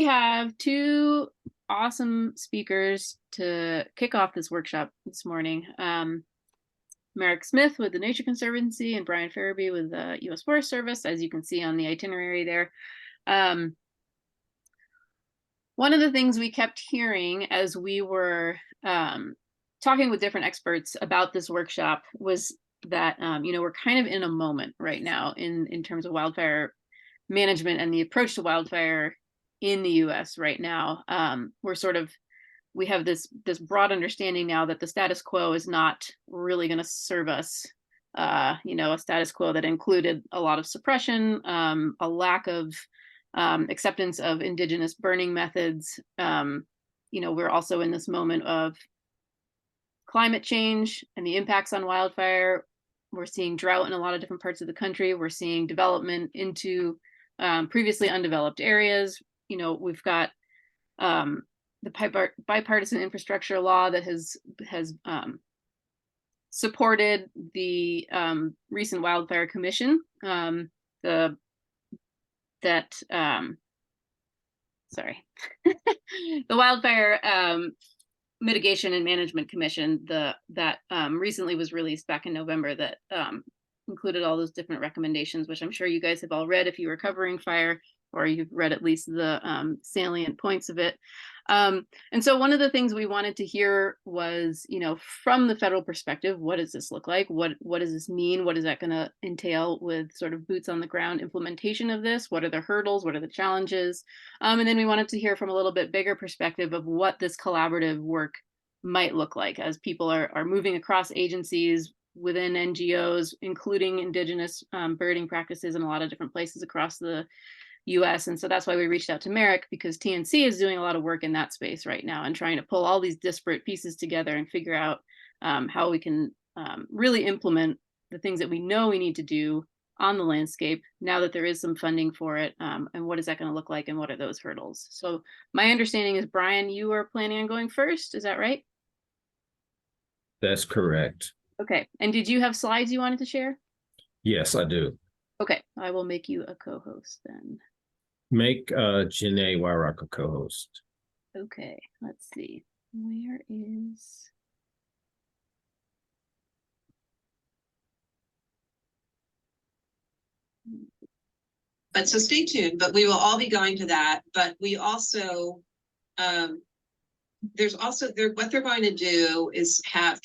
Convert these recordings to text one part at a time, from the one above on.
We have two awesome speakers to kick off this workshop this morning. Merrick Smith with the Nature Conservancy and Brian Farabee with the U.S. Forest Service, as you can see on the itinerary there. One of the things we kept hearing as we were talking with different experts about this workshop was that, we're kind of in a moment right now in terms of wildfire management and the approach to wildfire in the US right now. We have this broad understanding now that the status quo is not really going to serve us. A status quo that included a lot of suppression, a lack of acceptance of indigenous burning methods. We're also in this moment of climate change and the impacts on wildfire. We're seeing drought in a lot of different parts of the country. We're seeing development into previously undeveloped areas. We've got the bipartisan infrastructure law that has supported the recent wildfire commission. The wildfire mitigation and management commission that recently was released back in November that included all those different recommendations, which I'm sure you guys have all read if you were covering fire, or you've read at least the salient points of it. And so one of the things we wanted to hear was, from the federal perspective, what does this look like? What does this mean? What is that going to entail with sort of boots on the ground implementation of this? What are the hurdles? What are the challenges? And then we wanted to hear from a little bit bigger perspective of what this collaborative work might look like as people are moving across agencies within NGOs, including indigenous birding practices in a lot of different places across the US. And so that's why we reached out to Merrick, because TNC is doing a lot of work in that space right now and trying to pull all these disparate pieces together and figure out how we can really implement the things that we know we need to do on the landscape now that there is some funding for it. And what is that going to look like and what are those hurdles? So my understanding is, Brian, you are planning on going first. Is that right? That's correct. Okay. And did you have slides you wanted to share? Yes, I do. Okay. I will make you a co-host then. Make Janae Wyrock a co-host. Okay. Let's see. Where is... But so stay tuned, but we will all be going to that. But we also, there's also, what they're going to do is have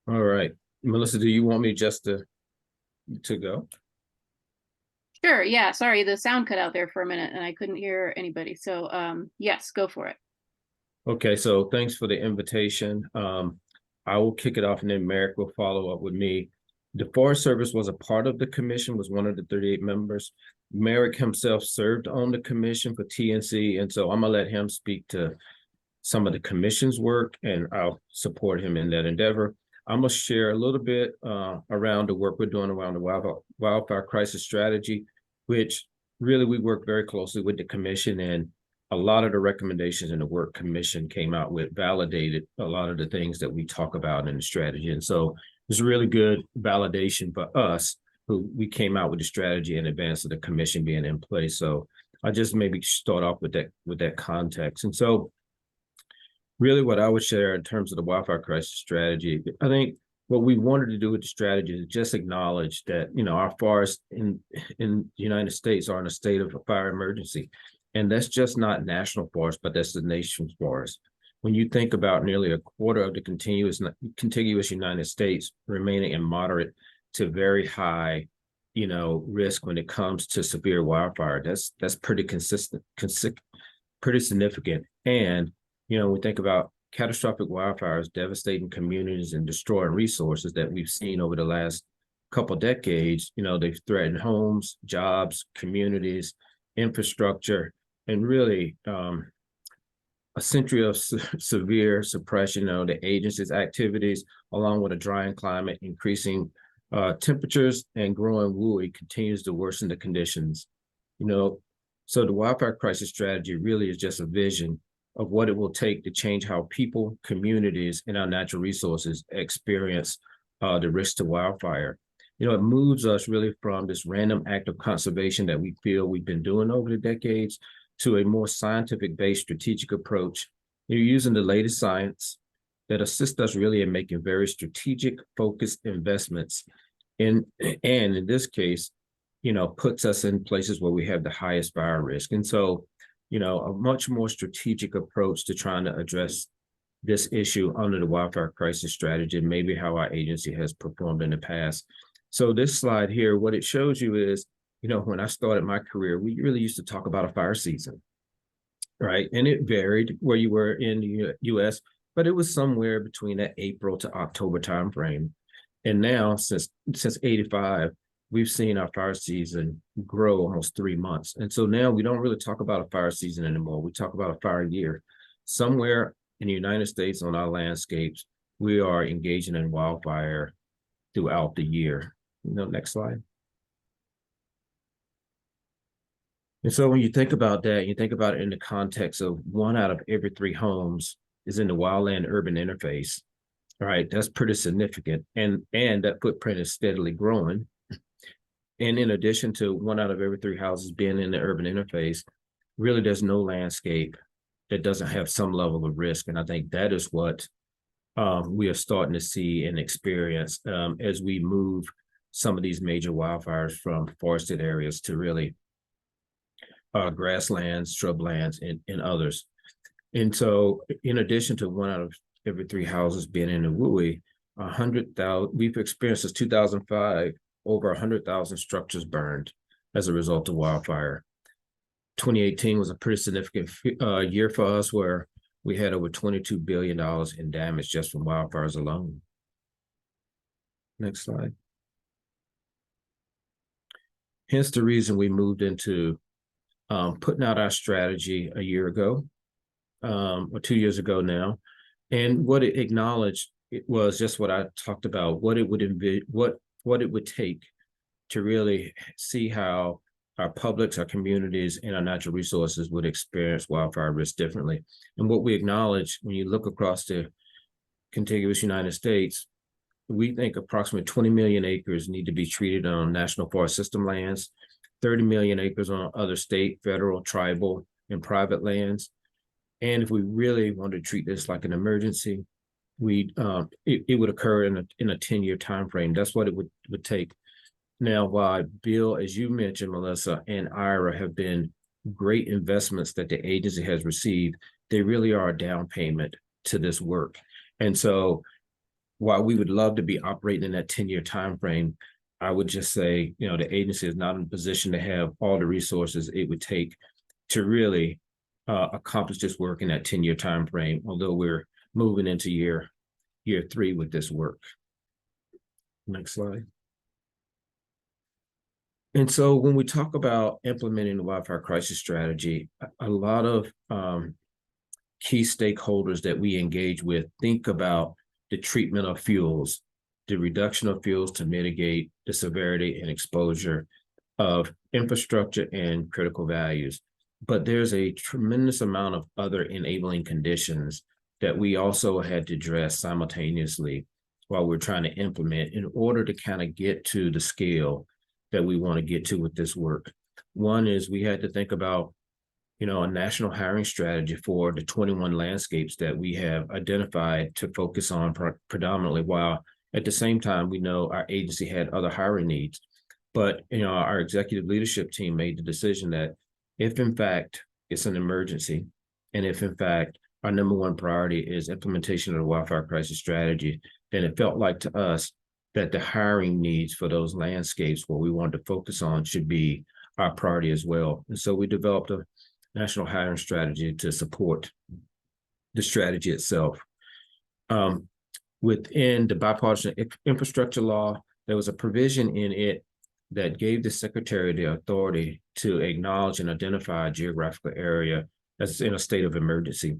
All right. Melissa, do you want me just to go? Sure. Yeah. Sorry, the sound cut out there for a minute and I couldn't hear anybody. So yes, go for it. Okay. So thanks for the invitation. I will kick it off and then Merrick will follow up with me. The Forest Service was a part of the commission, was one of the 38 members. Merrick himself served on the commission for TNC. And so I'm going to let him speak to some of the commission's work and I'll support him in that endeavor. I'm going to share a little bit around the work we're doing around the wildfire crisis strategy, which really we work very closely with the commission, and a lot of the recommendations in the work commission came out with validated a lot of the things that we talk about in the strategy. And so it's really good validation for us who we came out with the strategy in advance of the commission being in place. So I just maybe start off with that context. And so really what I would share in terms of the wildfire crisis strategy, I think what we wanted to do with the strategy is just acknowledge that, our forests in the United States are in a state of a fire emergency. And that's just not national forest, but that's the nation's forest. When you think about nearly a quarter of the contiguous United States remaining in moderate to very high, risk when it comes to severe wildfire, that's pretty pretty significant. And we think about catastrophic wildfires devastating communities and destroying resources that we've seen over the last couple of decades. They've threatened homes, jobs, communities, infrastructure, and really a century of severe suppression of the agency's activities, along with a drying climate, increasing temperatures, and growing WUI continues to worsen the conditions. So the wildfire crisis strategy really is just a vision of what it will take to change how people, communities, and our natural resources experience the risk to wildfire. It moves us really from this random act of conservation that we feel we've been doing over the decades to a more scientific-based strategic approach. You're using the latest science that assists us really in making very strategic, focused investments and in this case, puts us in places where we have the highest fire risk. And so, a much more strategic approach to trying to address this issue under the wildfire crisis strategy, and maybe how our agency has performed in the past. So this slide here, what it shows you is, when I started my career, we really used to talk about a fire season, right? And it varied where you were in the US, but it was somewhere between that April to October timeframe. And now, since 85, we've seen our fire season grow almost 3 months. And so now we don't really talk about a fire season anymore. We talk about a fire year. Somewhere in the United States on our landscapes, we are engaging in wildfire throughout the year. Next slide. And so when you think about that, you think about it in the context of 1 out of every 3 homes is in the wildland urban interface. All right, that's pretty significant. And that footprint is steadily growing. And in addition to 1 out of every 3 houses being in the urban interface, really there's no landscape that doesn't have some level of risk. And I think that is what we are starting to see and experience as we move some of these major wildfires from forested areas to really grasslands, shrublands, and others. And so in addition to 1 out of every 3 houses being in a WUI, 100,000, we've experienced since 2005, over 100,000 structures burned as a result of wildfire. 2018 was a pretty significant year for us, where we had over $22 billion in damage just from wildfires alone. Next slide. Hence the reason we moved into putting out our strategy a year ago, or 2 years ago now. And what it acknowledged, it was just what I talked about, what it would take to really see how our publics, our communities, and our natural resources would experience wildfire risk differently. And what we acknowledge when you look across the contiguous United States, we think approximately 20 million acres need to be treated on National Forest System lands, 30 million acres on other state, federal, tribal, and private lands. And if we really want to treat this like an emergency, it would occur in a 10-year time frame. That's what it would take. Now, while Bill, as you mentioned, Melissa, and IRA have been great investments that the agency has received, they really are a down payment to this work. And so while we would love to be operating in that 10-year time frame, I would just say, the agency is not in a position to have all the resources it would take to really accomplish this work in that 10-year time frame, although we're moving into year 3 with this work. Next slide. And so when we talk about implementing the wildfire crisis strategy, a lot of key stakeholders that we engage with think about the treatment of fuels, the reduction of fuels to mitigate the severity and exposure of infrastructure and critical values. But there's a tremendous amount of other enabling conditions that we also had to address simultaneously while we're trying to implement in order to kind of get to the scale that we want to get to with this work. One is we had to think about, a national hiring strategy for the 21 landscapes that we have identified to focus on predominantly, while at the same time, we know our agency had other hiring needs. But, our executive leadership team made the decision that if in fact it's an emergency, and if in fact our number 1 priority is implementation of the wildfire crisis strategy, then it felt like to us that the hiring needs for those landscapes where we wanted to focus on should be our priority as well. And so we developed a national hiring strategy to support the strategy itself. Within the bipartisan infrastructure law, there was a provision in it that gave the secretary the authority to acknowledge and identify a geographical area that's in a state of emergency.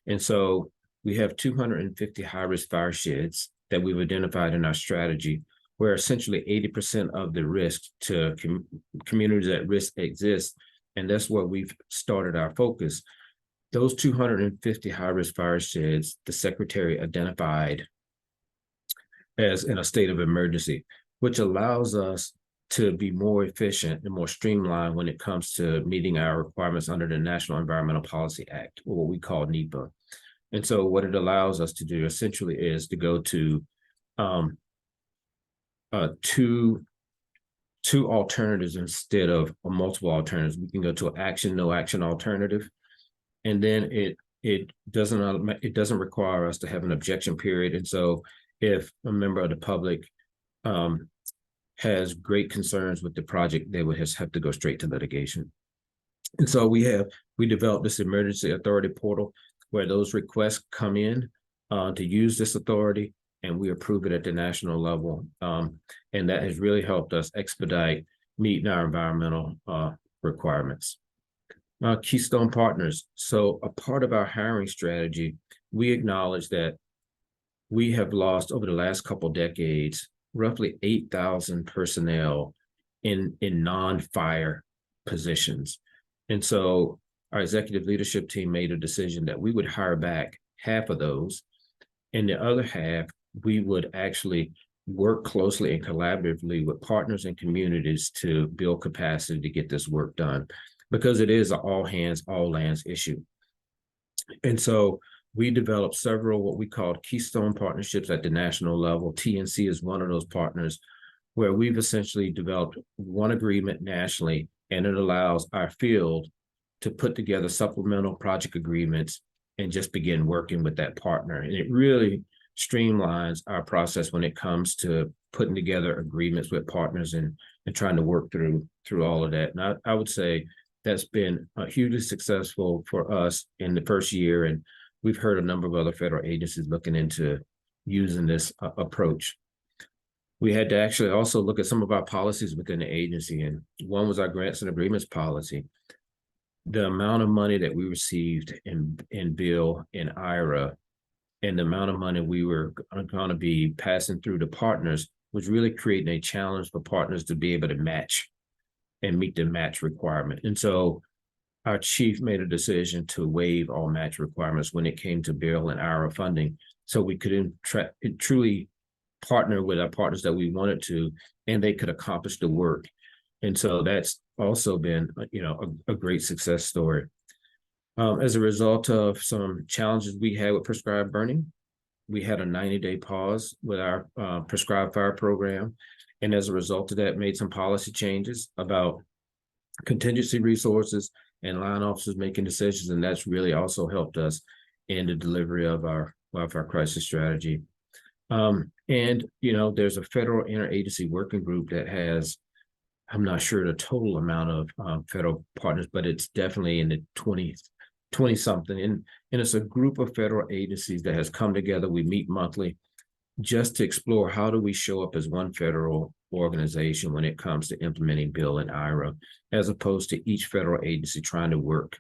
And so we have 250 high-risk fire sheds that we've identified in our strategy, where essentially 80% of the risk to communities at risk exists. And that's where we've started our focus. Those 250 high-risk fire sheds, the Secretary identified as in a state of emergency, which allows us to be more efficient and more streamlined when it comes to meeting our requirements under the National Environmental Policy Act, or what we call NEPA. And so what it allows us to do essentially is to go to two alternatives instead of multiple alternatives. We can go to an action, no action alternative. And then it doesn't require us to have an objection period. And so if a member of the public has great concerns with the project, they would have to go straight to litigation. And so we developed this emergency authority portal where those requests come in to use this authority, and we approve it at the national level. And that has really helped us expedite meeting our environmental requirements. Keystone partners. So a part of our hiring strategy, we acknowledge that we have lost over the last couple decades roughly 8,000 personnel in non-fire positions. And so our executive leadership team made a decision that we would hire back half of those, and the other half, we would actually work closely and collaboratively with partners and communities to build capacity to get this work done, because it is an all hands, all lands issue. And so we developed several what we called Keystone partnerships at the national level. TNC is one of those partners, where we've essentially developed one agreement nationally, and it allows our field to put together supplemental project agreements and just begin working with that partner. And it really streamlines our process when it comes to putting together agreements with partners and trying to work through all of that. And I would say that's been hugely successful for us in the first year. And we've heard a number of other federal agencies looking into using this approach. We had to actually also look at some of our policies within the agency, and one was our grants and agreements policy. The amount of money that we received in bill in IRA and the amount of money we were going to be passing through to partners was really creating a challenge for partners to be able to match and meet the match requirement. And so our chief made a decision to waive all match requirements when it came to bill and IRA funding, so we could truly partner with our partners that we wanted to, and they could accomplish the work. And so that's also been, a great success story. As a result of some challenges we had with prescribed burning, we had a 90-day pause with our prescribed fire program. And as a result of that, made some policy changes about contingency resources and line officers making decisions. And that's really also helped us in the delivery of our wildfire crisis strategy. And, there's a federal interagency working group that has, I'm not sure the total amount of federal partners, but it's definitely in the 20 something. And it's a group of federal agencies that has come together. We meet monthly just to explore how do we show up as one federal organization when it comes to implementing bill and IRA, as opposed to each federal agency trying to work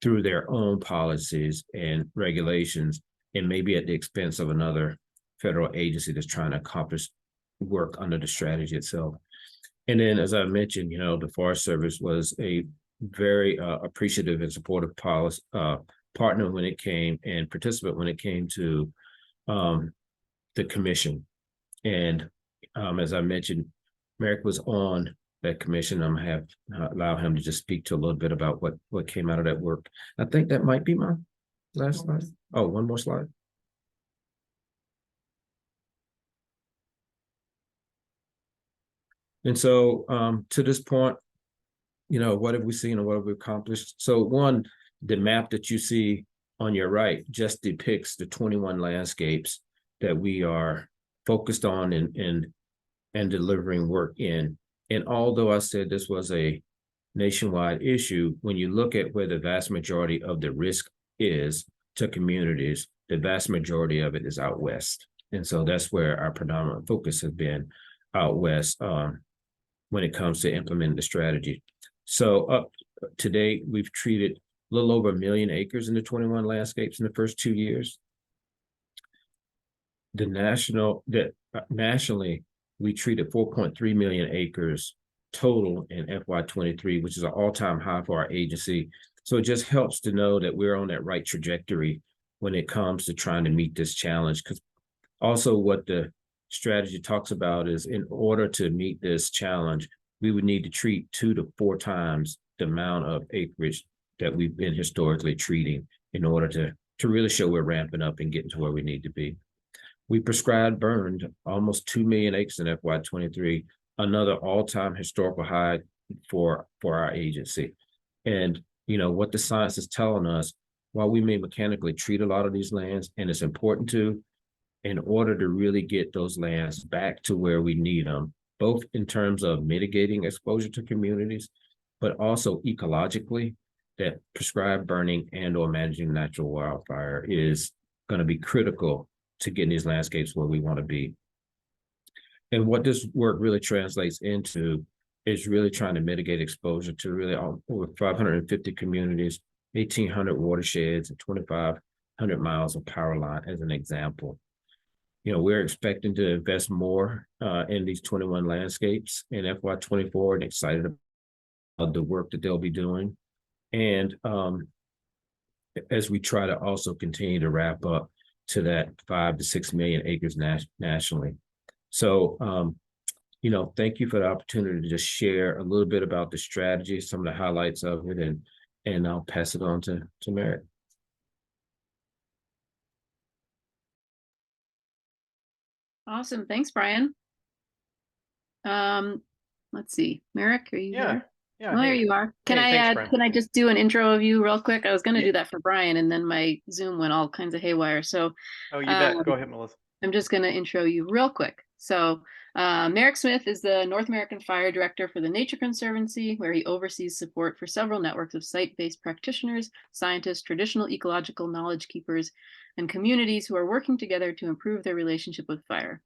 through their own policies and regulations, and maybe at the expense of another federal agency that's trying to accomplish work under the strategy itself. And then, as I mentioned, the Forest Service was a very appreciative and supportive policy partner when it came, and participant when it came to the commission. And as I mentioned, Merrick was on that commission. I'm gonna have allow him to just speak to a little bit about what came out of that work. I think that might be my last slide. Oh, one more slide. And so to this point, what have we seen and what have we accomplished? So one, the map that you see on your right just depicts the 21 landscapes that we are focused on and delivering work in. And although I said this was a nationwide issue, when you look at where the vast majority of the risk is to communities, the vast majority of it is out west. And so that's where our predominant focus has been, out west, when it comes to implementing the strategy. So up to date, we've treated little over 1 million acres in the 21 landscapes in the first 2 years. Nationally, we treated 4.3 million acres total in FY23, which is an all-time high for our agency. So it just helps to know that we're on that right trajectory when it comes to trying to meet this challenge. Because also what the strategy talks about is, in order to meet this challenge, we would need to treat 2 to 4 times the amount of acreage that we've been historically treating in order to really show we're ramping up and getting to where we need to be. We prescribed burned almost 2 million acres in FY23, another all-time historical high for our agency. And you know what the science is telling us, while we may mechanically treat a lot of these lands, and it's important to, in order to really get those lands back to where we need them, both in terms of mitigating exposure to communities, but also ecologically, that prescribed burning and or managing natural wildfire is going to be critical to getting these landscapes where we want to be. And what this work really translates into is really trying to mitigate exposure to really over 550 communities, 1,800 watersheds, and 2,500 miles of power line as an example. You know, we're expecting to invest more in these 21 landscapes in FY24 and excited about the work that they'll be doing. And as we try to also continue to wrap up to that 5 to 6 million acres nationally. So, you know, thank you for the opportunity to just share a little bit about the strategy, some of the highlights of it, and I'll pass it on to Merrick. Awesome. Thanks, Brian. Let's see. Merrick, are you there? Yeah. Well, there you are. Can I just do an intro of you real quick? I was going to do that for Brian, and then my Zoom went all kinds of haywire. So oh, you bet. Go ahead, Melissa. I'm just going to intro you real quick. So Merrick Smith is the North American Fire Director for the Nature Conservancy, where he oversees support for several networks of site-based practitioners, scientists, traditional ecological knowledge keepers, and communities who are working together to improve their relationship with fire.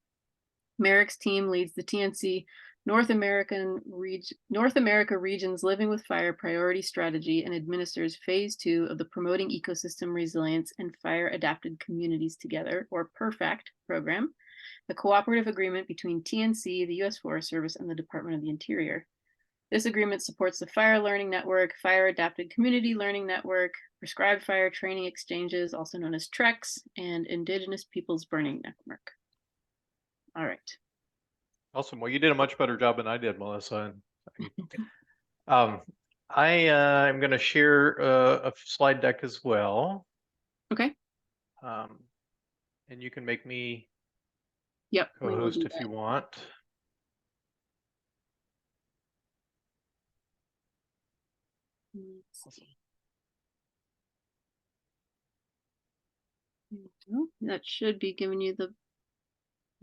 Merrick's team leads the TNC North America Region's Living with Fire Priority Strategy and administers Phase 2 of the Promoting Ecosystem Resilience and Fire Adapted Communities Together, or PERFACT program, the cooperative agreement between TNC, the U.S. Forest Service, and the Department of the Interior. This agreement supports the Fire Learning Network, Fire Adapted Community Learning Network, Prescribed Fire Training Exchanges, also known as TREX, and Indigenous Peoples Burning Network. All right. Awesome. Well, you did a much better job than I did, Melissa. I am going to share a slide deck as well. Okay. And you can make me co-host if you want. Awesome. That should be giving you the.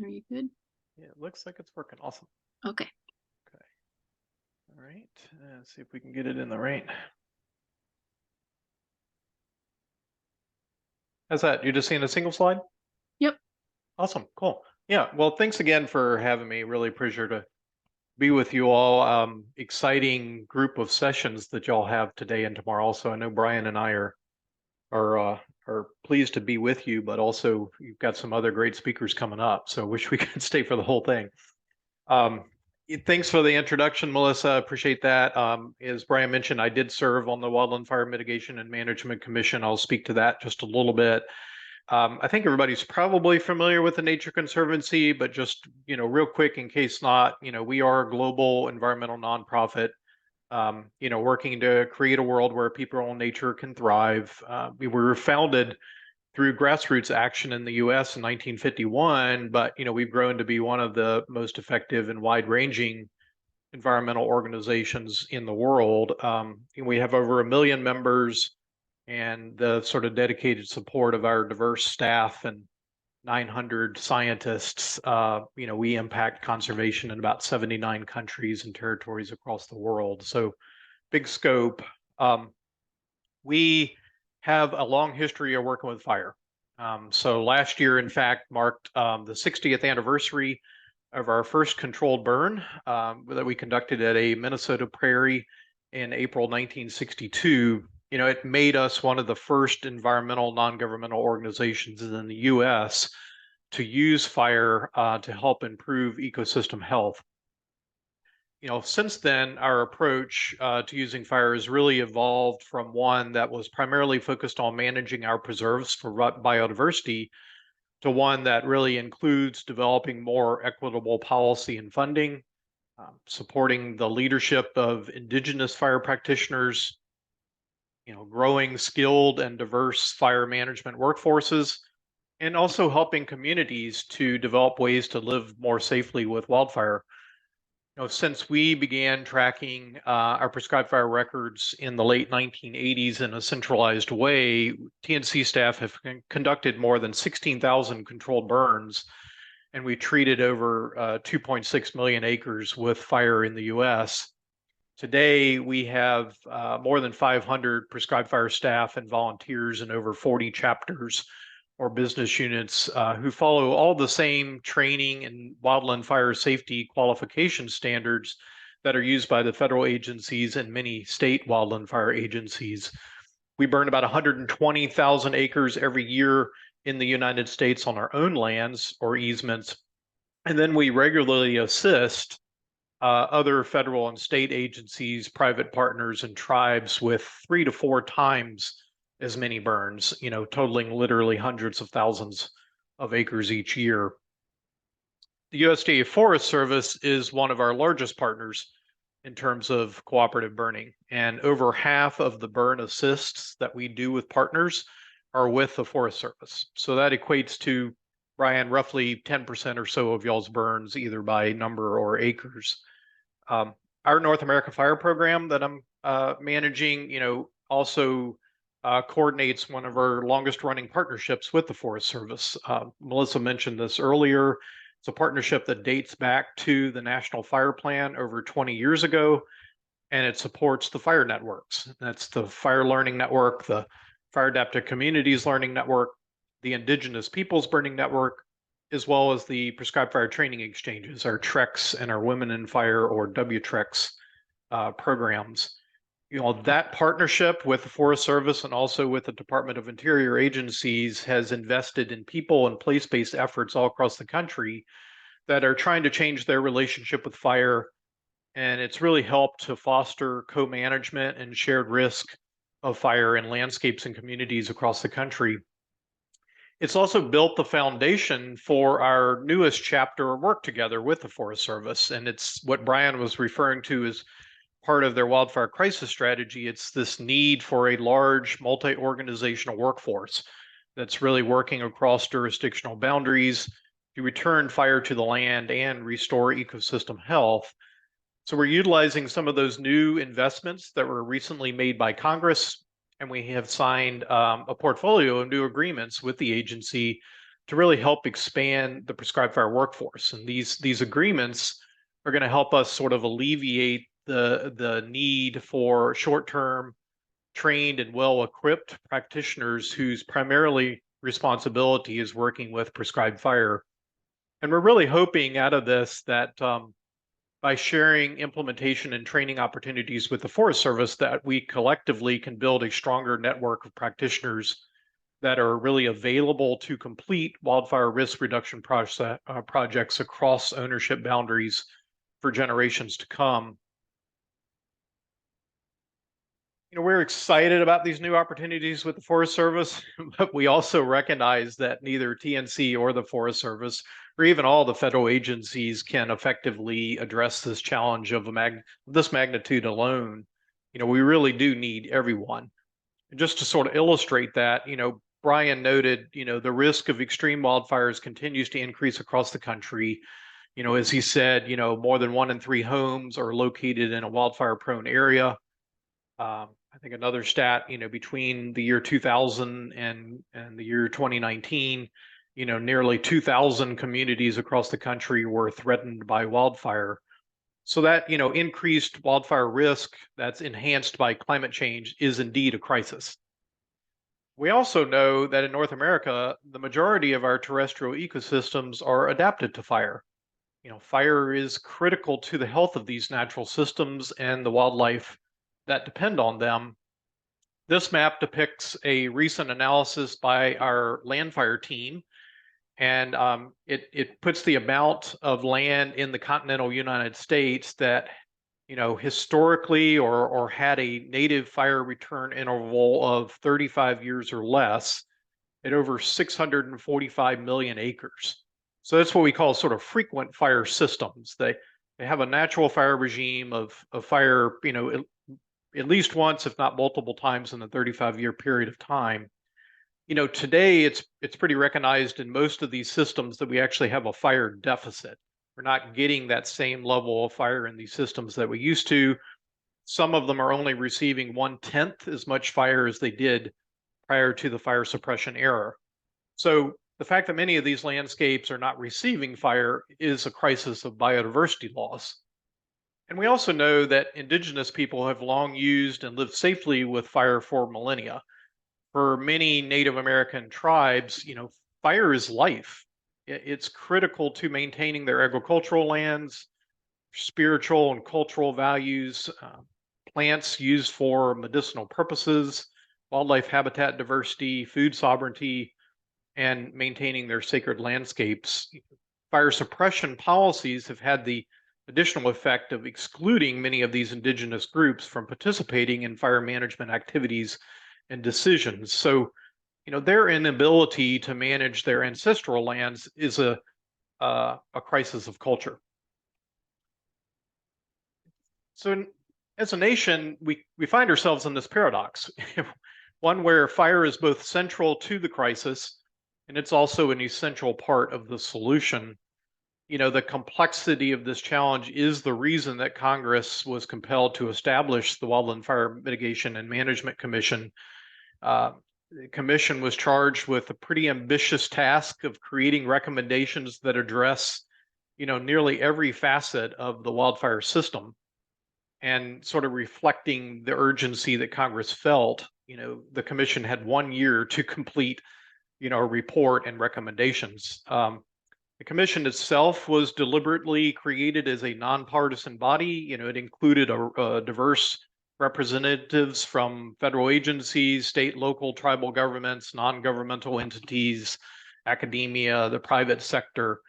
Are you good? Yeah, it looks like it's working. Awesome. Okay. Okay. All right. Let's see if we can get it in the right. How's that? You're just seeing a single slide? Yep. Awesome. Cool. Yeah. Well, thanks again for having me. Really appreciate to be with you all. Exciting group of sessions that y'all have today and tomorrow. Also, I know Brian and I are pleased to be with you, but also you've got some other great speakers coming up. So wish we could stay for the whole thing. Thanks for the introduction, Melissa. Appreciate that. As Brian mentioned, I did serve on the Wildland Fire Mitigation and Management Commission. I'll speak to that just a little bit. I think everybody's probably familiar with the Nature Conservancy, but just, real quick, in case not, we are a global environmental nonprofit, working to create a world where people in nature can thrive. We were founded through grassroots action in the US in 1951, but, we've grown to be one of the most effective and wide-ranging environmental organizations in the world. We have over 1 million members, and the sort of dedicated support of our diverse staff and 900 scientists. We impact conservation in about 79 countries and territories across the world. So big scope. We have a long history of working with fire. So last year, in fact, marked the 60th anniversary of our first controlled burn that we conducted at a Minnesota prairie in April 1962. it made us one of the first environmental non-governmental organizations in the US to use fire to help improve ecosystem health. Since then, our approach to using fire has really evolved from one that was primarily focused on managing our preserves for biodiversity to one that really includes developing more equitable policy and funding, supporting the leadership of indigenous fire practitioners, growing skilled and diverse fire management workforces, and also helping communities to develop ways to live more safely with wildfire. Since we began tracking our prescribed fire records in the late 1980s in a centralized way, TNC staff have conducted more than 16,000 controlled burns, and we treated over 2.6 million acres with fire in the US. Today, we have more than 500 prescribed fire staff and volunteers in over 40 chapters or business units who follow all the same training and wildland fire safety qualification standards that are used by the federal agencies and many state wildland fire agencies. We burn about 120,000 acres every year in the United States on our own lands or easements. And then we regularly assist other federal and state agencies, private partners, and tribes with 3 to 4 times as many burns, totaling literally hundreds of thousands of acres each year. The USDA Forest Service is one of our largest partners in terms of cooperative burning, and over half of the burn assists that we do with partners are with the Forest Service. So that equates to, Brian, roughly 10% or so of y'all's burns, either by number or acres. Our North America Fire Program that I'm managing, also coordinates one of our longest running partnerships with the Forest Service. Melissa mentioned this earlier. It's a partnership that dates back to the National Fire Plan over 20 years ago, and it supports the fire networks. That's the Fire Learning Network, the Fire Adaptive Communities Learning Network, the Indigenous Peoples Burning Network, as well as the Prescribed Fire Training Exchanges, our TREX and our Women in Fire, or WTREX programs. That partnership with the Forest Service and also with the Department of Interior agencies has invested in people and place-based efforts all across the country that are trying to change their relationship with fire. And it's really helped to foster co-management and shared risk of fire in landscapes and communities across the country. It's also built the foundation for our newest chapter of work together with the Forest Service. And it's what Brian was referring to as part of their wildfire crisis strategy. It's this need for a large multi-organizational workforce that's really working across jurisdictional boundaries to return fire to the land and restore ecosystem health. So we're utilizing some of those new investments that were recently made by Congress, and we have signed a portfolio of new agreements with the agency to really help expand the prescribed fire workforce. And these agreements are going to help us sort of alleviate the need for short-term trained and well-equipped practitioners whose primarily responsibility is working with prescribed fire. And we're really hoping out of this that by sharing implementation and training opportunities with the Forest Service, that we collectively can build a stronger network of practitioners that are really available to complete wildfire risk reduction projects across ownership boundaries for generations to come. We're excited about these new opportunities with the Forest Service, but we also recognize that neither TNC or the Forest Service, or even all the federal agencies, can effectively address this challenge of this magnitude alone. We really do need everyone. And just to sort of illustrate that, Brian noted, the risk of extreme wildfires continues to increase across the country. As he said, more than 1 in 3 homes are located in a wildfire-prone area. I think another stat, between the year 2000 and the year 2019, nearly 2,000 communities across the country were threatened by wildfire. So that, increased wildfire risk that's enhanced by climate change is indeed a crisis. We also know that in North America, the majority of our terrestrial ecosystems are adapted to fire. Fire is critical to the health of these natural systems and the wildlife that depend on them. This map depicts a recent analysis by our land fire team, and it puts the amount of land in the continental United States that, you know, historically or had a native fire return interval of 35 years or less at over 645 million acres. So that's what we call sort of frequent fire systems. They have a natural fire regime of fire, you know, at least once, if not multiple times in the 35-year period of time. You know, today it's pretty recognized in most of these systems that we actually have a fire deficit. We're not getting that same level of fire in these systems that we used to. Some of them are only receiving 1/10 as much fire as they did prior to the fire suppression era. So the fact that many of these landscapes are not receiving fire is a crisis of biodiversity loss. And we also know that indigenous people have long used and lived safely with fire for millennia. For many Native American tribes, you know, fire is life. It's critical to maintaining their agricultural lands, spiritual and cultural values, plants used for medicinal purposes, wildlife habitat diversity, food sovereignty, and maintaining their sacred landscapes. Fire suppression policies have had the additional effect of excluding many of these indigenous groups from participating in fire management activities and decisions. So, you know, their inability to manage their ancestral lands is a crisis of culture. So, as a nation, we find ourselves in this paradox, one where fire is both central to the crisis and it's also an essential part of the solution. You know, the complexity of this challenge is the reason that Congress was compelled to establish the Wildland Fire Mitigation and Management Commission. The commission was charged with a pretty ambitious task of creating recommendations that address, you know, nearly every facet of the wildfire system and sort of reflecting the urgency that Congress felt. You know, the commission had 1 year to complete, you know, a report and recommendations. The commission itself was deliberately created as a nonpartisan body. You know, it included a diverse representatives from federal agencies, state, local, tribal governments, non-governmental entities, academia, the private sector.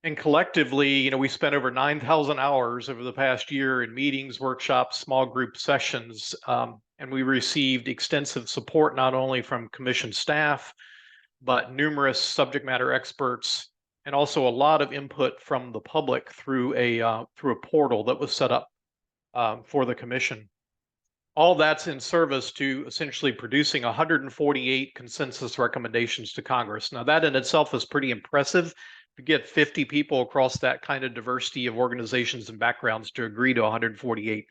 And collectively, you know, we spent over 9,000 hours over the past year in meetings, workshops, small group sessions, and we received extensive support not only from commission staff, but numerous subject matter experts, and also a lot of input from the public through a portal that was set up for the commission. All that's in service to essentially producing 148 consensus recommendations to Congress. Now, that in itself is pretty impressive. To get 50 people across that kind of diversity of organizations and backgrounds to agree to 148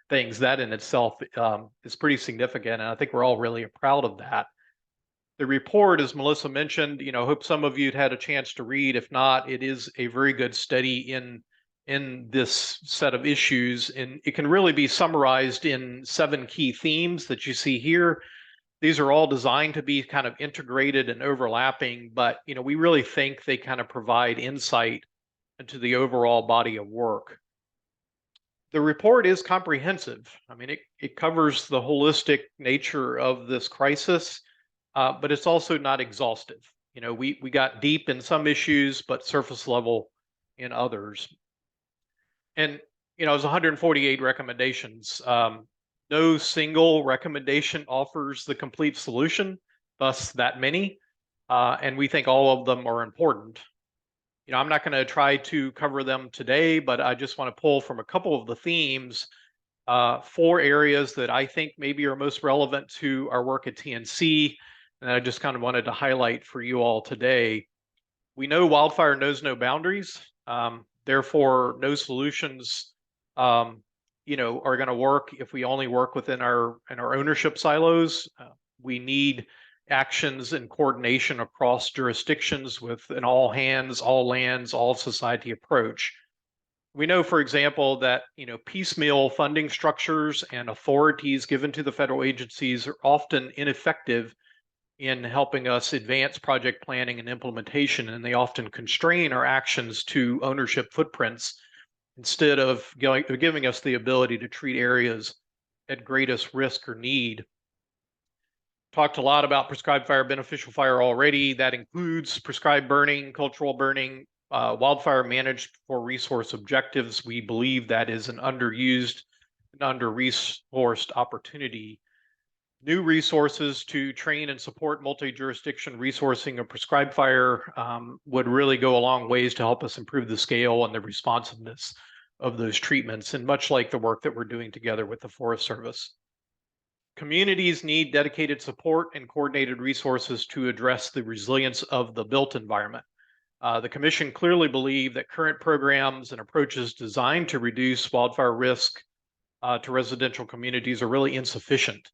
things, that in itself is pretty significant. And I think we're all really proud of that. The report, as Melissa mentioned, you know, hope some of you had a chance to read. If not, it is a very good study in this set of issues, and it can really be summarized in 7 key themes that you see here. These are all designed to be kind of integrated and overlapping, but, you know, we really think they kind of provide insight into the overall body of work. The report is comprehensive. I mean, it covers the holistic nature of this crisis, but it's also not exhaustive. You know, we got deep in some issues, but surface level in others. And, you know, it was 148 recommendations. No single recommendation offers the complete solution, thus that many. And we think all of them are important. You know, I'm not going to try to cover them today, but I just want to pull from a couple of the themes, 4 areas that I think maybe are most relevant to our work at TNC. And I just kind of wanted to highlight for you all today. We know wildfire knows no boundaries. Therefore, no solutions, you know, are going to work if we only work within our ownership silos. We need actions and coordination across jurisdictions with an all hands, all lands, all society approach. We know, for example, that, you know, piecemeal funding structures and authorities given to the federal agencies are often ineffective in helping us advance project planning and implementation, and they often constrain our actions to ownership footprints instead of giving us the ability to treat areas at greatest risk or need. talked a lot about prescribed fire, beneficial fire already. That includes prescribed burning, cultural burning, wildfire managed for resource objectives. We believe that is an underused and under-resourced opportunity. New resources to train and support multi-jurisdiction resourcing of prescribed fire would really go a long ways to help us improve the scale and the responsiveness of those treatments, and much like the work that we're doing together with the Forest Service. Communities need dedicated support and coordinated resources to address the resilience of the built environment. The Commission clearly believe that current programs and approaches designed to reduce wildfire risk to residential communities are really insufficient.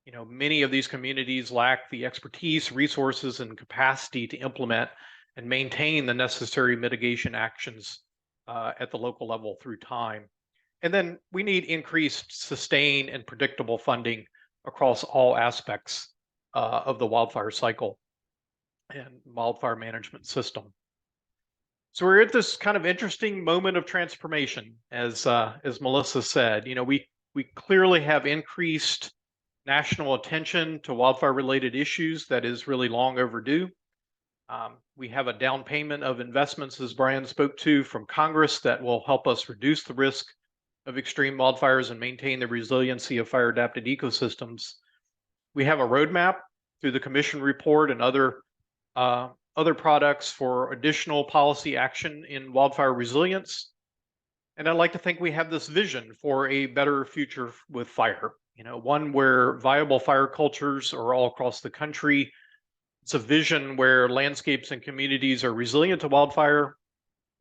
You know, many of these communities lack the expertise, resources, and capacity to implement and maintain the necessary mitigation actions at the local level through time. And then we need increased, sustained, and predictable funding across all aspects of the wildfire cycle and wildfire management system. So we're at this kind of interesting moment of transformation, as Melissa said. You know, we clearly have increased national attention to wildfire-related issues that is really long overdue. We have a down payment of investments, as Brian spoke to, from Congress that will help us reduce the risk of extreme wildfires and maintain the resiliency of fire-adapted ecosystems. We have a roadmap through the Commission report and other products for additional policy action in wildfire resilience. And I'd like to think we have this vision for a better future with fire. You know, one where viable fire cultures are all across the country. It's a vision where landscapes and communities are resilient to wildfire,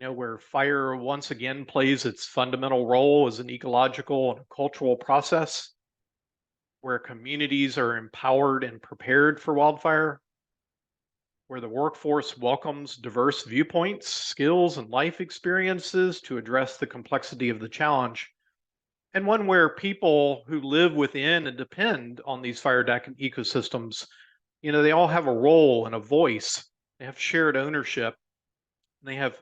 you know, where fire once again plays its fundamental role as an ecological and a cultural process, where communities are empowered and prepared for wildfire, where the workforce welcomes diverse viewpoints, skills, and life experiences to address the complexity of the challenge, and one where people who live within and depend on these fire-adapted ecosystems, you know, they all have a role and a voice. They have shared ownership, and they have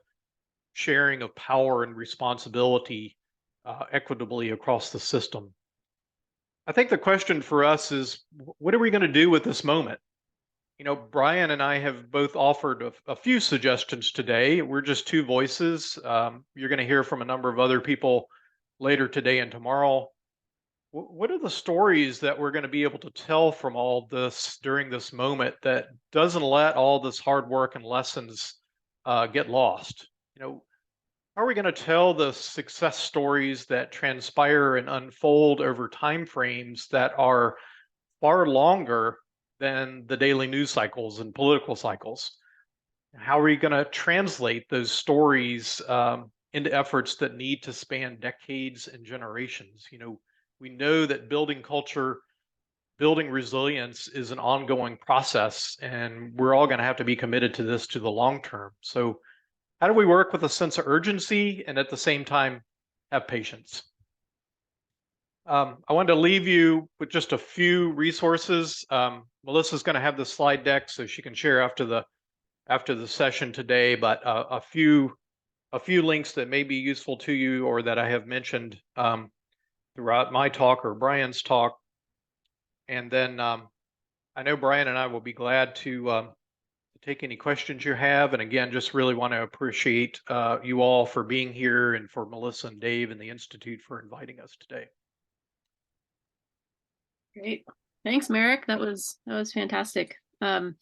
sharing of power and responsibility equitably across the system. I think the question for us is, what are we going to do with this moment? You know, Brian and I have both offered a few suggestions today. We're just two voices. You're going to hear from a number of other people later today and tomorrow. What are the stories that we're going to be able to tell from all this during this moment that doesn't let all this hard work and lessons get lost? You know, how are we going to tell the success stories that transpire and unfold over time frames that are far longer than the daily news cycles and political cycles? How are we going to translate those stories into efforts that need to span decades and generations? You know, we know that building culture, building resilience is an ongoing process, and we're all going to have to be committed to this to the long term. So how do we work with a sense of urgency and at the same time have patience? I wanted to leave you with just a few resources. Melissa's going to have the slide deck so she can share after the session today, but a few links that may be useful to you or that I have mentioned throughout my talk or Brian's talk. And then I know Brian and I will be glad to take any questions you have. And again, just really want to appreciate you all for being here, and for Melissa and Dave and the Institute for inviting us today. Great. Thanks, Merrick. That was fantastic. I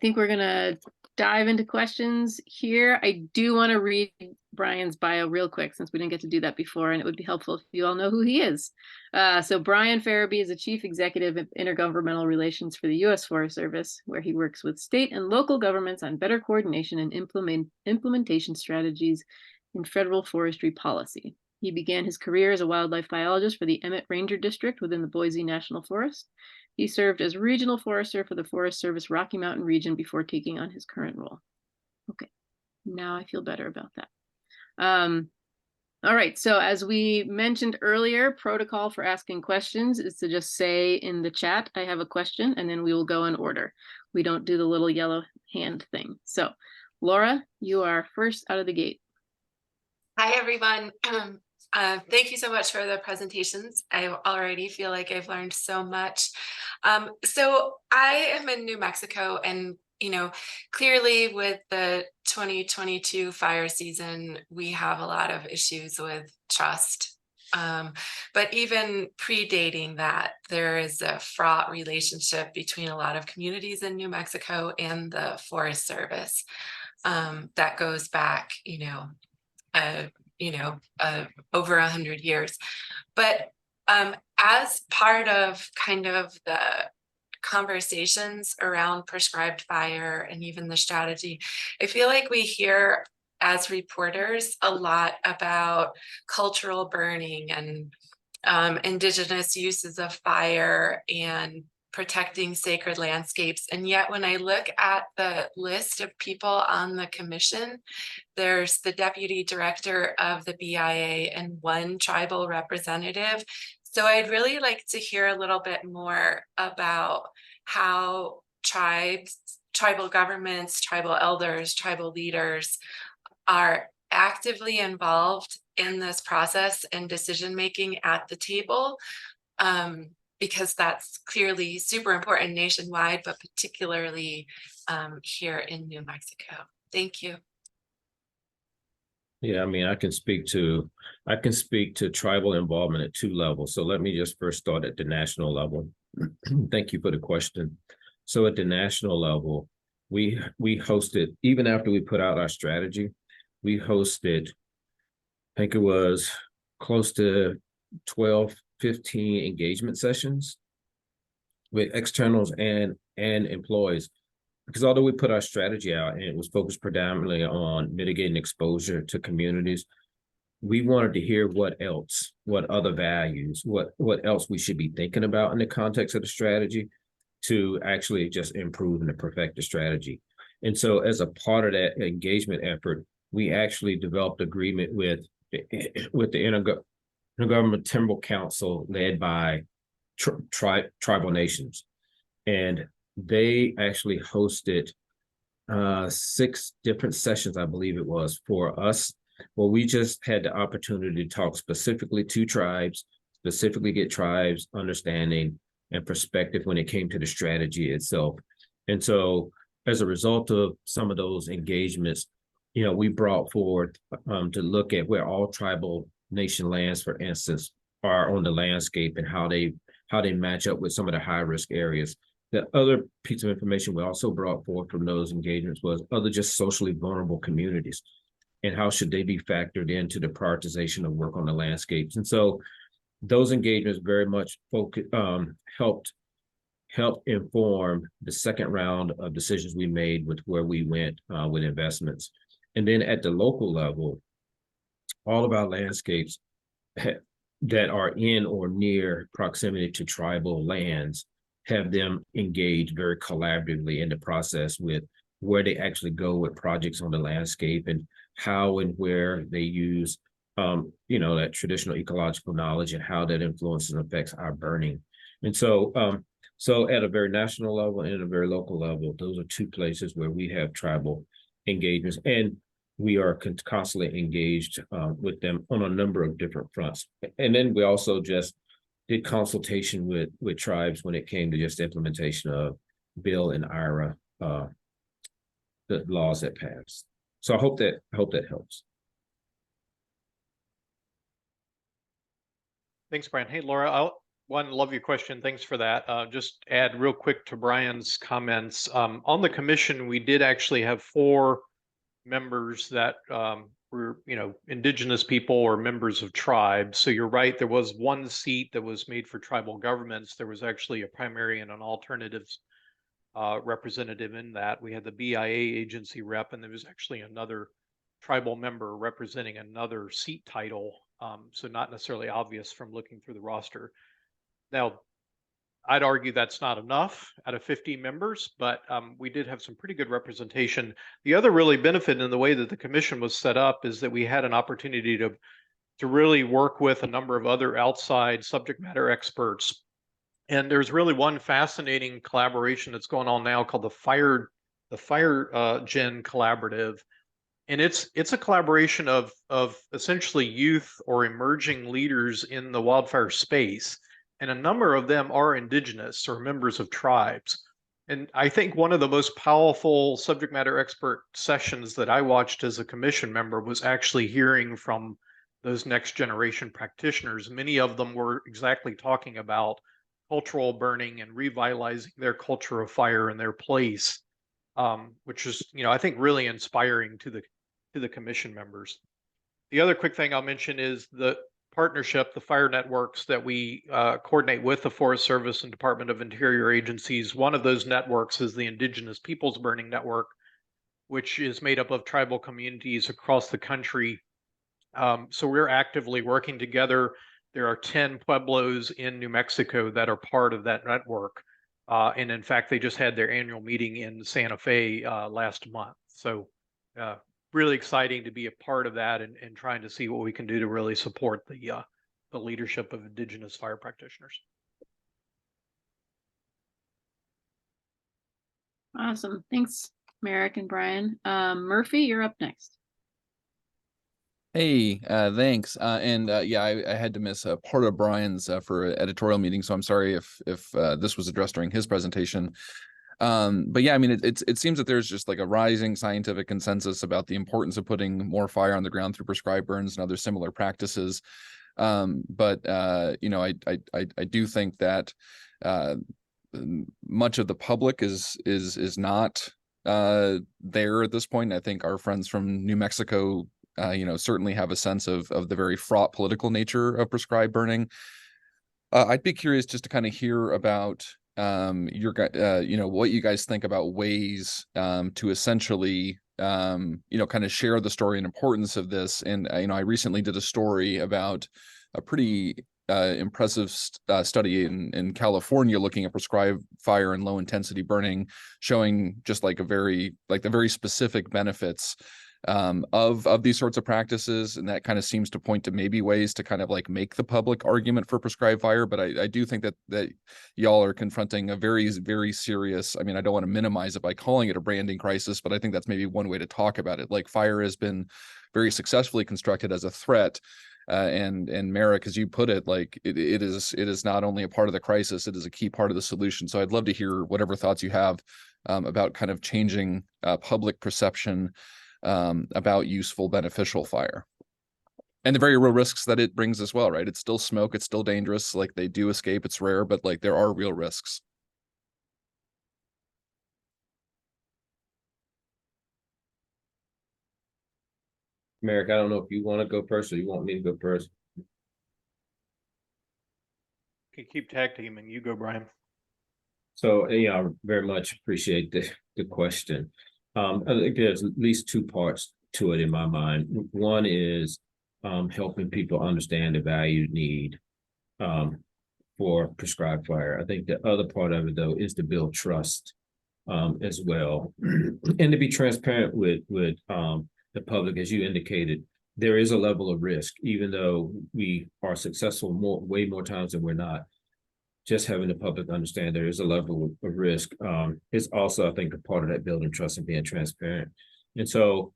think we're gonna dive into questions here. I do want to read Brian's bio real quick, since we didn't get to do that before, and it would be helpful if you all know who he is. So Brian Farabee is a Chief Executive of Intergovernmental Relations for the U.S. Forest Service, where he works with state and local governments on better coordination and implementation strategies in federal forestry policy. He began his career as a wildlife biologist for the Emmett Ranger District within the Boise National Forest. He served as regional forester for the Forest Service Rocky Mountain region before taking on his current role. Okay, now I feel better about that. All right, so as we mentioned earlier, protocol for asking questions is to just say in the chat, I have a question, and then we will go in order. We don't do the little yellow hand thing. So Laura, you are first out of the gate. Hi, everyone. Thank you so much for the presentations. I already feel like I've learned so much. So I am in New Mexico, and clearly with the 2022 fire season, we have a lot of issues with trust. But even predating that, there is a fraught relationship between a lot of communities in New Mexico and the Forest Service that goes back, uh, over 100 years. But as part of kind of the conversations around prescribed fire and even the strategy, I feel like we hear as reporters a lot about cultural burning and indigenous uses of fire and protecting sacred landscapes. And yet when I look at the list of people on the commission, there's the deputy director of the BIA and one tribal representative. So I'd really like to hear a little bit more about how tribes, tribal governments, tribal elders, tribal leaders are actively involved in this process and decision making at the table, because that's clearly super important nationwide, but particularly here in New Mexico. Thank you. Yeah, I mean, I can speak to tribal involvement at two levels. So let me just first start at the national level. Thank you for the question. So at the national level, we hosted, even after we put out our strategy, we hosted, I think it was close to 12, 15 engagement sessions with externals and employees. Because although we put our strategy out and it was focused predominantly on mitigating exposure to communities, we wanted to hear what else, what other values, what else we should be thinking about in the context of the strategy to actually just improve and to perfect the strategy. And so as a part of that engagement effort, we actually developed agreement with the Intergovernmental Council led by tribal nations. And they actually hosted 6 different sessions, I believe it was, for us, where we just had the opportunity to talk specifically to tribes, specifically get tribes understanding and perspective when it came to the strategy itself. And so as a result of some of those engagements, we brought forward to look at where all tribal nation lands, for instance, are on the landscape and how they match up with some of the high risk areas. The other piece of information we also brought forward from those engagements was other just socially vulnerable communities and how should they be factored into the prioritization of work on the landscapes. And so those engagements very much helped inform the second round of decisions we made with where we went with investments. And then at the local level, all of our landscapes that are in or near proximity to tribal lands have them engage very collaboratively in the process with where they actually go with projects on the landscape and how and where they use that traditional ecological knowledge and how that influences and affects our burning. And so at a very national level and at a very local level, those are 2 places where we have tribal engagements, and we are constantly engaged with them on a number of different fronts. And then we also just did consultation with tribes when it came to just implementation of Bill and IRA, the laws that passed. So I hope that helps. Thanks, Brian. Hey, Laura, love your question. Thanks for that. Just add real quick to Brian's comments. On the commission, we did actually have 4 members that were, indigenous people or members of tribes. So you're right, there was 1 seat that was made for tribal governments. There was actually a primary and an alternatives representative in that. We had the BIA agency rep, and there was actually another tribal member representing another seat title. So not necessarily obvious from looking through the roster. Now, I'd argue that's not enough out of 50 members, but we did have some pretty good representation. The other really benefit in the way that the commission was set up is that we had an opportunity to really work with a number of other outside subject matter experts. And there's really one fascinating collaboration that's going on now called the Fire Gen Collaborative. And it's a collaboration of essentially youth or emerging leaders in the wildfire space. And a number of them are indigenous or members of tribes. And I think one of the most powerful subject matter expert sessions that I watched as a commission member was actually hearing from those next generation practitioners. Many of them were exactly talking about cultural burning and revitalizing their culture of fire in their place, which is, I think really inspiring to the commission members. The other quick thing I'll mention is the partnership, the fire networks that we coordinate with the Forest Service and Department of Interior agencies. One of those networks is the Indigenous Peoples Burning Network, which is made up of tribal communities across the country. So we're actively working together. There are 10 pueblos in New Mexico that are part of that network. And in fact, they just had their annual meeting in Santa Fe last month. So really exciting to be a part of that and trying to see what we can do to really support the leadership of Indigenous fire practitioners. Awesome. Thanks, Merrick and Brian. Murphy, you're up next. Hey, thanks. Yeah, I had to miss part of Brian's for an editorial meeting, so I'm sorry if this was addressed during his presentation. But yeah, I mean, it seems that there's just like a rising scientific consensus about the importance of putting more fire on the ground through prescribed burns and other similar practices. But you know, I do think that much of the public is not there at this point. I think our friends from New Mexico, you know, certainly have a sense of the very fraught political nature of prescribed burning. I'd be curious just to kind of hear about you know, what you guys think about ways to essentially you know, kind of share the story and importance of this. And you know, I recently did a story about a pretty impressive study in California looking at prescribed fire and low intensity burning, showing just like the very specific benefits of these sorts of practices. And that kind of seems to point to maybe ways to kind of like make the public argument for prescribed fire. But I do think that y'all are confronting a very, very serious, I mean, I don't want to minimize it by calling it a branding crisis, but I think that's maybe one way to talk about it. Like, fire has been very successfully constructed as a threat. And Merrick, as you put it, like it is not only a part of the crisis, it is a key part of the solution. So I'd love to hear whatever thoughts you have about kind of changing public perception about useful, beneficial fire, and the very real risks that it brings as well, right? It's still smoke, it's still dangerous, like they do escape, it's rare, but like there are real risks. Merrick, I don't know if you want to go first or you want me to go first. Can keep tag teaming. You go, Brian. So, yeah, I very much appreciate the question. I think there's at least two parts to it in my mind. One is helping people understand the value need for prescribed fire. I think the other part of it, though, is to build trust as well, and to be transparent with the public. As you indicated, there is a level of risk, even though we are successful way more times than we're not. Just having the public understand there is a level of risk is also, I think, a part of that building trust and being transparent. And so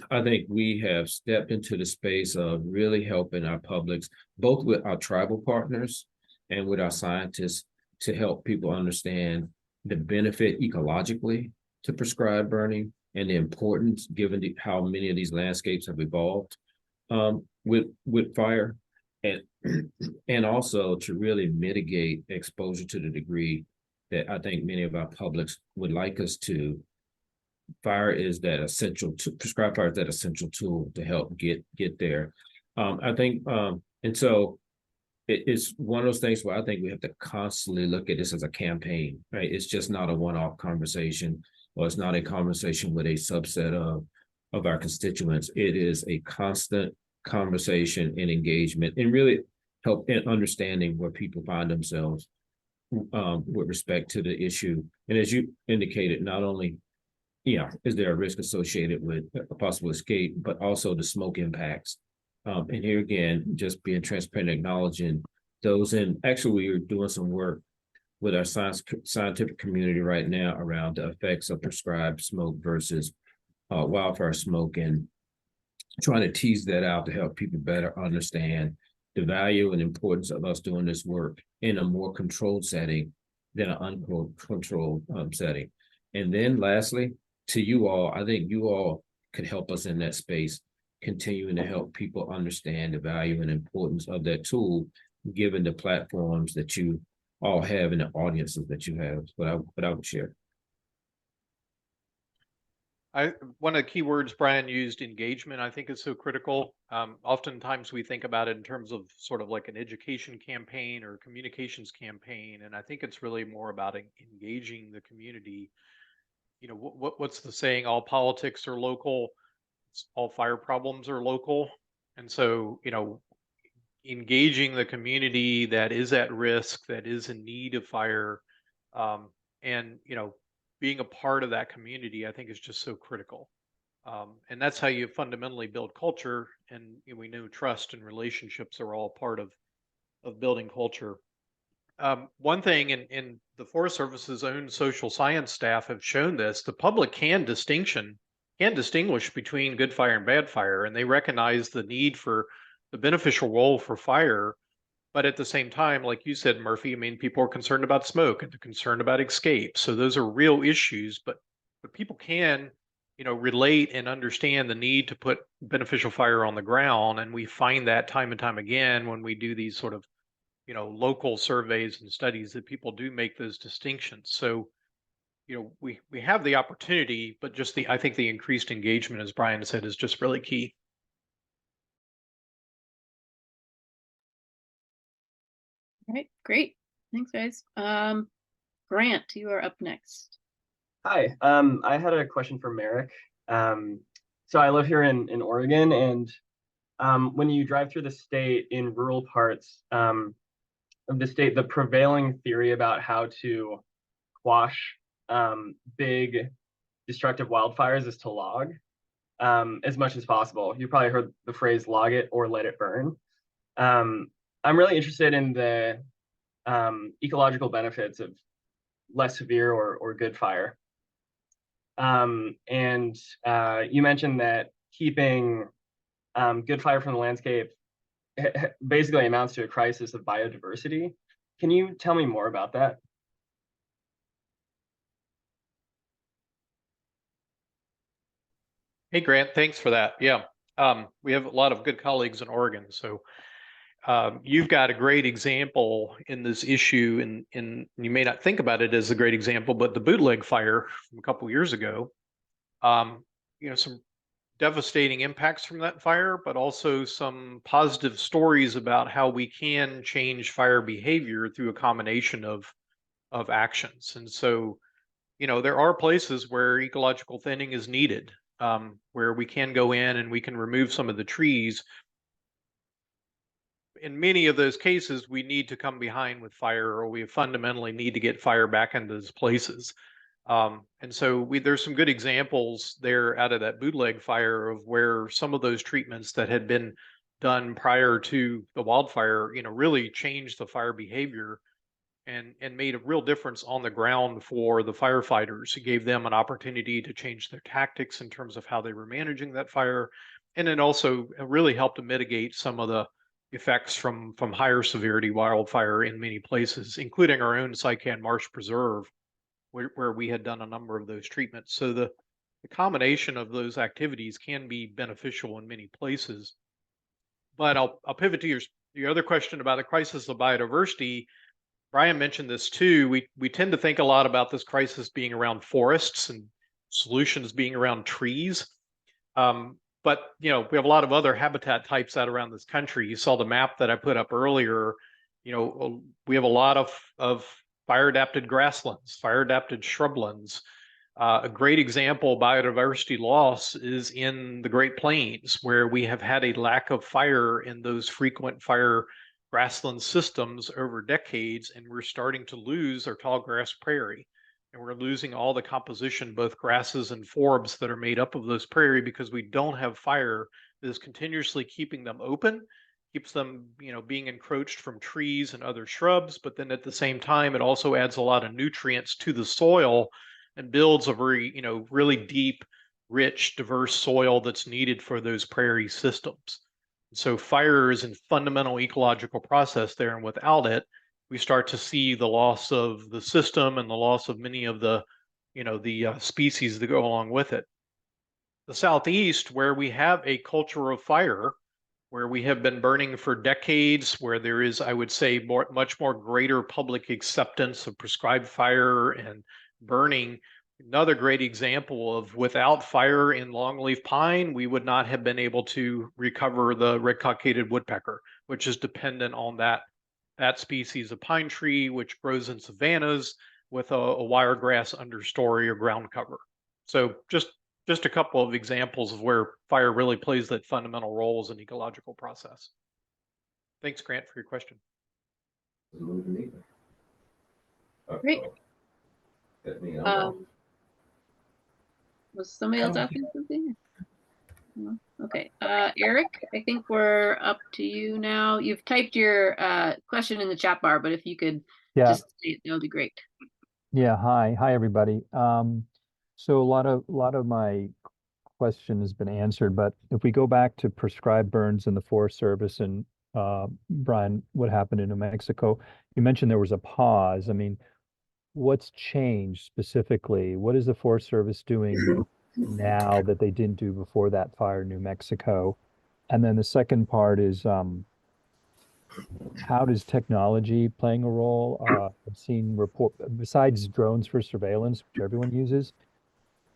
I think we have stepped into the space of really helping our publics, both with our tribal partners and with our scientists, to help people understand the benefit ecologically to prescribed burning and the importance, given how many of these landscapes have evolved with fire. And also to really mitigate exposure to the degree that I think many of our publics would like us to. Fire is that essential, prescribed fire is that essential tool to help get there. I think, and so it's one of those things where I think we have to constantly look at this as a campaign, right? It's just not a one-off conversation, or it's not a conversation with a subset of our constituents. It is a constant conversation and engagement, and really help in understanding where people find themselves with respect to the issue. And as you indicated, not only is there a risk associated with a possible escape, but also the smoke impacts. And here again, just being transparent, acknowledging those. And actually, we are doing some work with our scientific community right now around the effects of prescribed smoke versus wildfire smoke and trying to tease that out to help people better understand the value and importance of us doing this work in a more controlled setting than an uncontrolled setting. And then lastly, to you all, I think you all could help us in that space, continuing to help people understand the value and importance of that tool, given the platforms that you all have and the audiences that you have. But I would share. One of the key words Brian used, engagement, I think is so critical. Oftentimes we think about it in terms of sort of like an education campaign or communications campaign, and I think it's really more about engaging the community. You know, what's the saying? All politics are local, all fire problems are local, and so engaging the community that is at risk, that is in need of fire, and being a part of that community, I think is just so critical. And that's how you fundamentally build culture. And we know trust and relationships are all part of building culture. One thing in the Forest Service's own social science staff have shown this: the public can distinguish between good fire and bad fire, and they recognize the need for the beneficial role for fire. But at the same time, like you said, Murphy, I mean, people are concerned about smoke and they're concerned about escape. So those are real issues, but people can, relate and understand the need to put beneficial fire on the ground. And we find that time and time again when we do these sort of, local surveys and studies, that people do make those distinctions. So, we have the opportunity, but just I think the increased engagement, as Brian said, is just really key. All right, great. Thanks, guys. Grant, you are up next. Hi, I had a question for Merrick. So I live here in Oregon, and when you drive through the state in rural parts of the state, the prevailing theory about how to quash big destructive wildfires is to log as much as possible. You probably heard the phrase "log it or let it burn." I'm really interested in the ecological benefits of less severe or good fire. And you mentioned that keeping good fire from the landscape basically amounts to a crisis of biodiversity. Can you tell me more about that? Hey, Grant, thanks for that. Yeah, we have a lot of good colleagues in Oregon. So you've got a great example in this issue, and you may not think about it as a great example, but the bootleg fire from a couple of years ago, some devastating impacts from that fire, but also some positive stories about how we can change fire behavior through a combination of actions. And so, there are places where ecological thinning is needed, where we can go in and we can remove some of the trees. In many of those cases, we need to come behind with fire, or we fundamentally need to get fire back into those places. And so there's some good examples there out of that bootleg fire of where some of those treatments that had been done prior to the wildfire, really changed the fire behavior and made a real difference on the ground for the firefighters. It gave them an opportunity to change their tactics in terms of how they were managing that fire. And it also really helped to mitigate some of the effects from higher severity wildfire in many places, including our own Sycan Marsh Preserve, where we had done a number of those treatments. So the combination of those activities can be beneficial in many places. But I'll pivot to your other question about the crisis of biodiversity. Brian mentioned this too. We tend to think a lot about this crisis being around forests and solutions being around trees. But we have a lot of other habitat types out around this country. You saw the map that I put up earlier. We have a lot of fire-adapted grasslands, fire-adapted shrublands. A great example of biodiversity loss is in the Great Plains, where we have had a lack of fire in those frequent fire grassland systems over decades, and we're starting to lose our tall grass prairie. And we're losing all the composition, both grasses and forbs, that are made up of those prairie because we don't have fire that is continuously keeping them open, keeps them, being encroached from trees and other shrubs. But then at the same time, it also adds a lot of nutrients to the soil and builds a very, really deep rich, diverse soil that's needed for those prairie systems. So fire is a fundamental ecological process there, and without it, we start to see the loss of the system and the loss of many of the, species that go along with it. The Southeast, where we have a culture of fire, where we have been burning for decades, where there is, I would say, much more greater public acceptance of prescribed fire and burning. Another great example of without fire in longleaf pine, we would not have been able to recover the red-cockaded woodpecker, which is dependent on that species of pine tree, which grows in savannas with a wiregrass understory or ground cover. So just a couple of examples of where fire really plays that fundamental role as an ecological process. Thanks, Grant, for your question. Great. Was somebody else asking something? No? Okay, Eric, I think we're up to you now. You've typed your question in the chat bar, but if you could just say it, that would be great. Yeah, hi everybody. So a lot of my question has been answered, but if we go back to prescribed burns in the Forest Service and Brian, what happened in New Mexico, you mentioned there was a pause. I mean, what's changed specifically? What is the Forest Service doing now that they didn't do before that fire in New Mexico? And then the second part is how does technology playing a role? I've seen besides drones for surveillance, which everyone uses,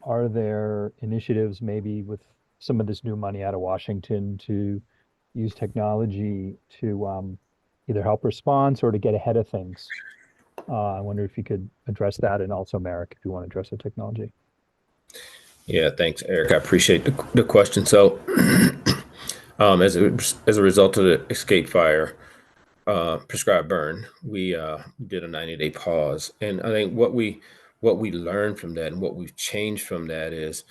are there initiatives maybe with some of this new money out of Washington to use technology to either help response or to get ahead of things? I wonder if you could address that, and also Merrick, if you want to address the technology. Yeah, thanks, Eric. I appreciate the question. So as a result of the escape fire, prescribed burn, we did a 90-day pause. And I think what we learned from that and what we've changed from that is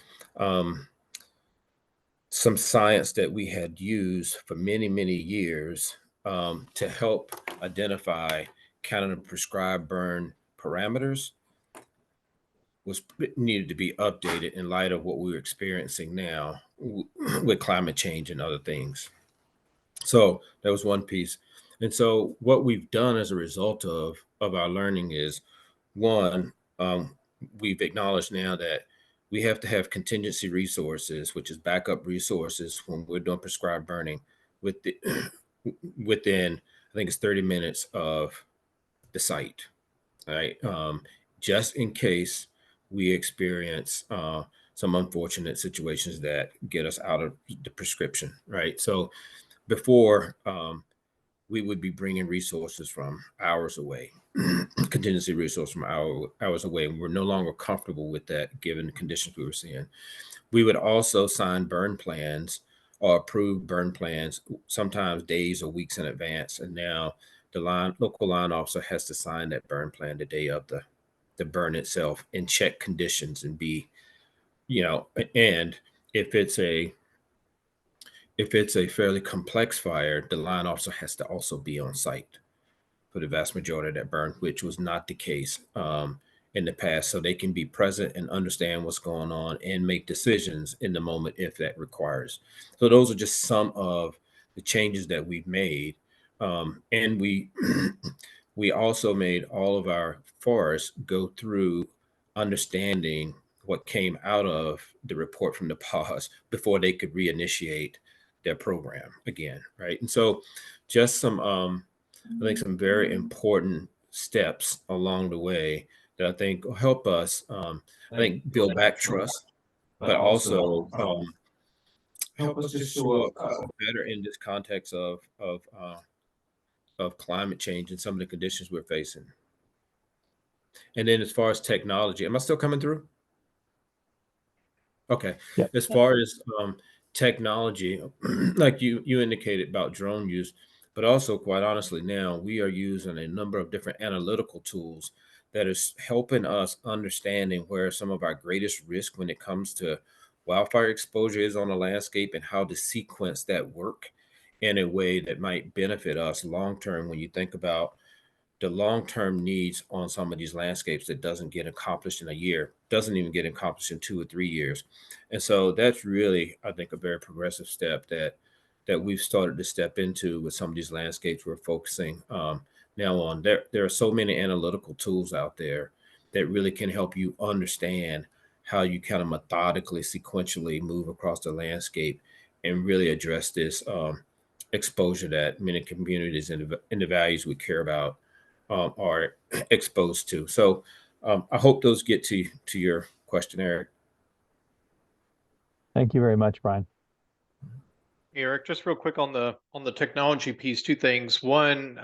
some science that we had used for many, many years to help identify kind of prescribed burn parameters needed to be updated in light of what we're experiencing now with climate change and other things. So that was one piece. And so what we've done as a result of our learning is, one, we've acknowledged now that we have to have contingency resources, which is backup resources when we're doing prescribed burning within, I think it's 30 minutes of the site, right? Just in case we experience some unfortunate situations that get us out of the prescription, right? So before, we would be bringing resources from hours away, contingency resource from hours away, and we're no longer comfortable with that given the conditions we were seeing. We would also sign burn plans or approve burn plans, sometimes days or weeks in advance, and now the local line officer has to sign that burn plan the day of the burn itself and check conditions and be, and if it's a fairly complex fire, the line officer has to also be on site for the vast majority of that burn, which was not the case in the past. So they can be present and understand what's going on and make decisions in the moment if that requires. So those are just some of the changes that we've made. And we also made all of our forests go through understanding what came out of the report from the pause before they could reinitiate their program again, right? And so just some, I think some very important steps along the way that I think will help us, I think, build back trust, but also help us just show up better in this context of climate change and some of the conditions we're facing. And then as far as technology, am I still coming through? Okay. Yeah. As far as technology, like you indicated about drone use, but also quite honestly, now we are using a number of different analytical tools that is helping us understanding where some of our greatest risk when it comes to wildfire exposure is on the landscape and how to sequence that work in a way that might benefit us long term when you think about the long-term needs on some of these landscapes that doesn't get accomplished in a year, doesn't even get accomplished in 2 or 3 years. And so that's really, I think, a very progressive step that we've started to step into with some of these landscapes we're focusing now on. There are so many analytical tools out there that really can help you understand how you kind of methodically, sequentially move across the landscape and really address this exposure that many communities and the values we care about are exposed to. So I hope those get to your question, Eric. Thank you very much, Brian. Eric, just real quick on the technology piece, 2 things. One,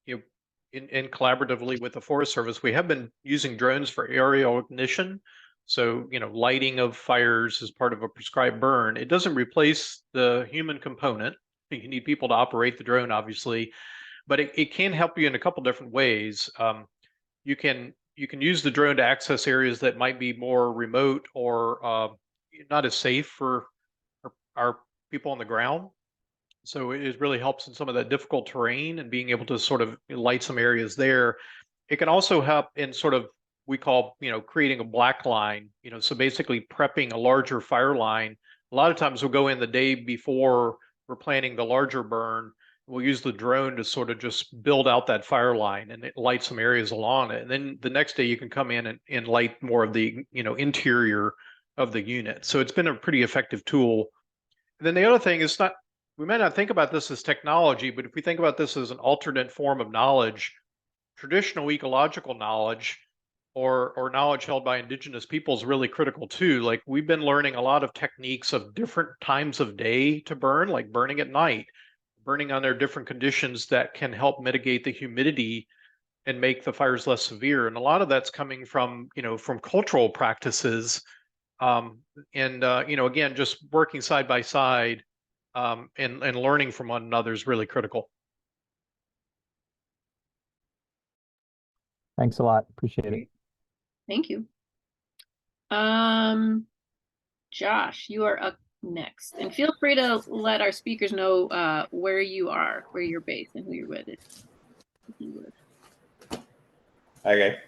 you know, in collaboratively with the Forest Service, we have been using drones for aerial ignition. So, you know, lighting of fires is part of a prescribed burn. It doesn't replace the human component. You need people to operate the drone, obviously, but it can help you in a couple different ways. You can use the drone to access areas that might be more remote or not as safe for our people on the ground. So it really helps in some of that difficult terrain and being able to sort of light some areas there. It can also help in sort of, we call, you know, creating a black line, you know, so basically prepping a larger fire line. A lot of times we'll go in the day before we're planning the larger burn. We'll use the drone to sort of just build out that fire line and it lights some areas along it. And then the next day you can come in and light more of the, you know, interior of the unit. So it's been a pretty effective tool. And then the other thing is we may not think about this as technology, but if we think about this as an alternate form of knowledge, traditional ecological knowledge or knowledge held by indigenous people is really critical too. Like we've been learning a lot of techniques of different times of day to burn, like burning at night, burning under different conditions that can help mitigate the humidity and make the fires less severe. And a lot of that's coming from, you know, from cultural practices. You know, again, just working side by side and learning from one another is really critical. Thanks a lot. Appreciate it. Thank you. Josh, you are up next, and feel free to let our speakers know where you are, where you're based, and who you're with. If you would. Okay.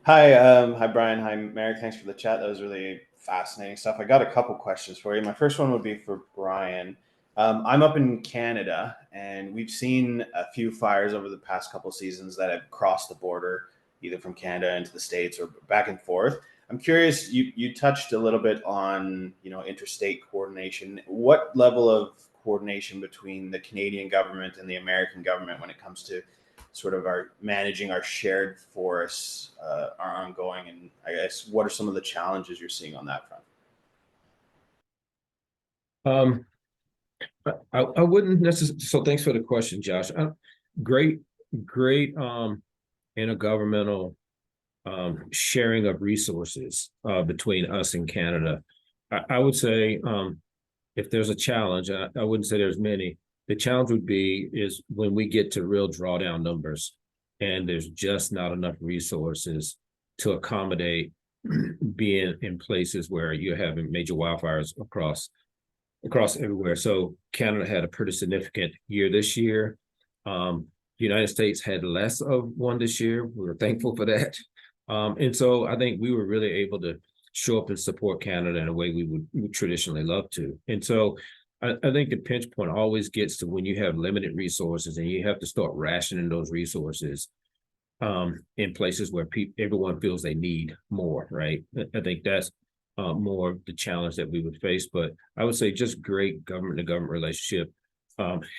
Hi, Brian. Hi, Merrick. Thanks for the chat. That was really fascinating stuff. I got a couple questions for you. My first one would be for Brian. I'm up in Canada, and we've seen a few fires over the past couple seasons that have crossed the border, either from Canada into the States or back and forth. I'm curious, you touched a little bit on, you know, interstate coordination. What level of coordination between the Canadian government and the American government when it comes to sort of managing our shared forests are ongoing? And I guess, what are some of the challenges you're seeing on that front? I wouldn't necessarily. So thanks for the question, Josh. Great intergovernmental sharing of resources between us and Canada. I would say if there's a challenge, I wouldn't say there's many. The challenge would be is when we get to real drawdown numbers and there's just not enough resources to accommodate being in places where you're having major wildfires across everywhere. So Canada had a pretty significant year this year. The United States had less of one this year. We were thankful for that. And so I think we were really able to show up and support Canada in a way we would traditionally love to. And so I think the pinch point always gets to when you have limited resources and you have to start rationing those resources in places where everyone feels they need more, right? I think that's more the challenge that we would face. But I would say just great government-to-government relationship,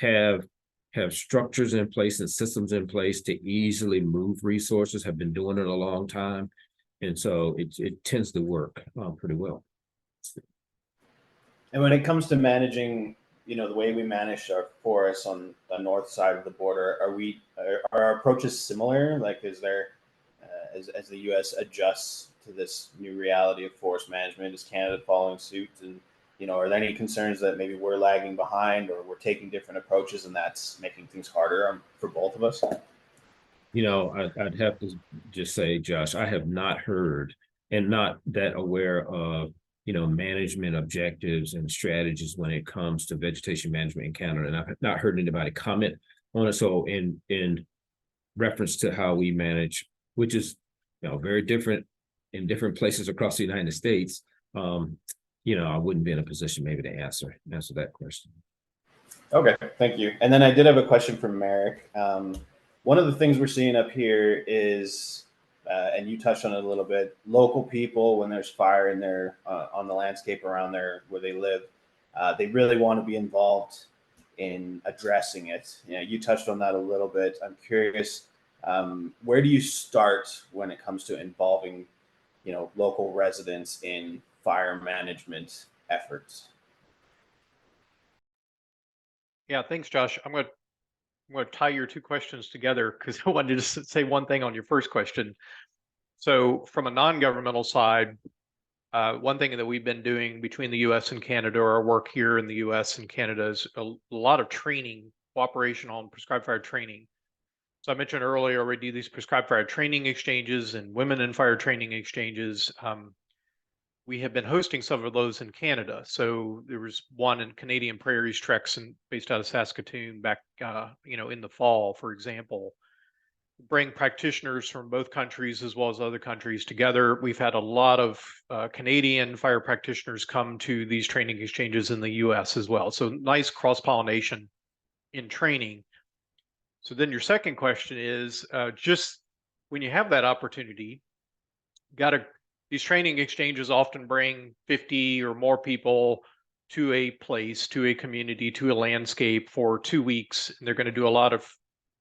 have structures in place and systems in place to easily move resources, have been doing it a long time. And so it tends to work pretty well. And when it comes to managing, you know, the way we manage our forests on the north side of the border, are our approaches similar? Like, is there, as the U.S. adjusts to this new reality of forest management, is Canada following suit? And, you know, are there any concerns that maybe we're lagging behind or we're taking different approaches and that's making things harder for both of us? You know, I'd have to just say, Josh, I have not heard and not that aware of, you know, management objectives and strategies when it comes to vegetation management in Canada. And I've not heard anybody comment on it. So in reference to how we manage, which is, very different in different places across the United States. I wouldn't be in a position maybe to answer that question. Okay, thank you. And then I did have a question for Merrick. One of the things we're seeing up here is, and you touched on it a little bit, local people, when there's fire in their on the landscape around there where they live, they really want to be involved in addressing it. You touched on that a little bit. I'm curious, where do you start when it comes to involving, local residents in fire management efforts? Yeah, thanks, Josh. I'm going to tie your two questions together because I wanted to say one thing on your first question. So from a non-governmental side, one thing that we've been doing between the U.S. and Canada, or our work here in the U.S. and Canada, is a lot of training, cooperation on prescribed fire training. So I mentioned earlier, we do these prescribed fire training exchanges and women in fire training exchanges. We have been hosting some of those in Canada. So there was one in Canadian Prairies Treks and based out of Saskatoon back, in the fall, for example. Bring practitioners from both countries as well as other countries together. We've had a lot of Canadian fire practitioners come to these training exchanges in the US as well. So nice cross-pollination in training. So then your second question is, just when you have that opportunity, these training exchanges often bring 50 or more people to a place, to a community, to a landscape for 2 weeks. And they're going to do a lot of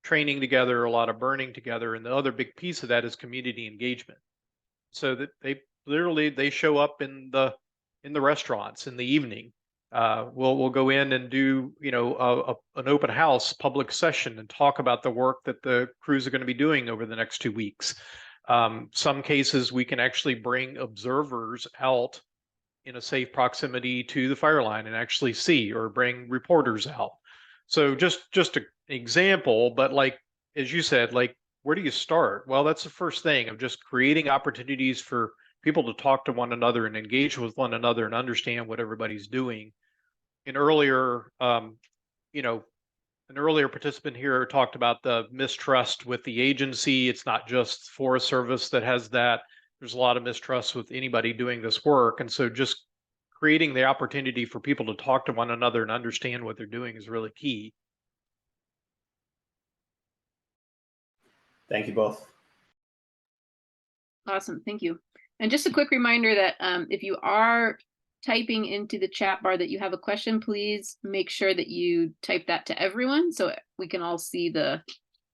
training together, a lot of burning together. And the other big piece of that is community engagement. So that they show up in the restaurants in the evening. We'll go in and do, an open house public session and talk about the work that the crews are going to be doing over the next 2 weeks. Some cases we can actually bring observers out in a safe proximity to the fire line and actually see, or bring reporters out. So just an example, but like, as you said, like, where do you start? Well, that's the first thing, of just creating opportunities for people to talk to one another and engage with one another and understand what everybody's doing. An earlier participant here talked about the mistrust with the agency. It's not just Forest Service that has that. There's a lot of mistrust with anybody doing this work. And so just creating the opportunity for people to talk to one another and understand what they're doing is really key. Thank you both. Awesome, thank you. And just a quick reminder that if you are typing into the chat bar that you have a question, please make sure that you type that to everyone so we can all see the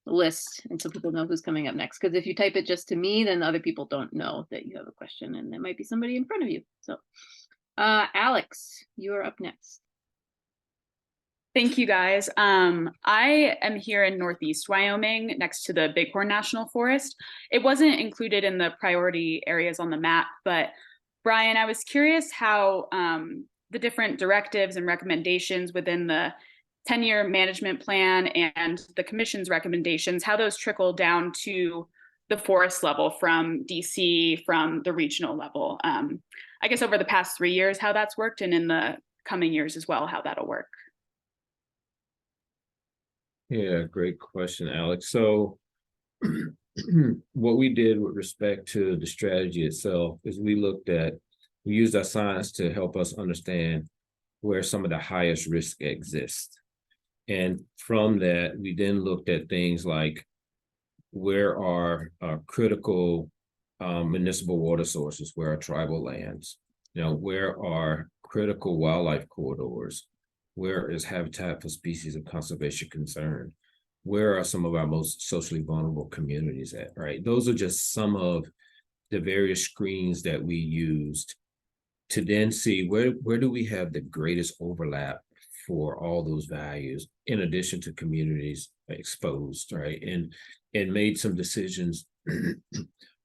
list and so people know who's coming up next. Because if you type it just to me, then other people don't know that you have a question and there might be somebody in front of you. So Alex, you are up next. Thank you, guys. I am here in Northeast Wyoming next to the Bighorn National Forest. It wasn't included in the priority areas on the map, but Brian, I was curious how the different directives and recommendations within the 10-year management plan and the commission's recommendations, how those trickle down to the forest level from DC, from the regional level. I guess over the past 3 years, how that's worked, and in the coming years as well, how that'll work. Yeah, great question, Alex. So what we did with respect to the strategy itself is we used our science to help us understand where some of the highest risk exists. And from that, we then looked at things like where are critical municipal water sources, where are tribal lands, where are critical wildlife corridors, where is habitat for species of conservation concern, where are some of our most socially vulnerable communities at, right? Those are just some of the various screens that we used to then see where do we have the greatest overlap for all those values, in addition to communities exposed, right? And made some decisions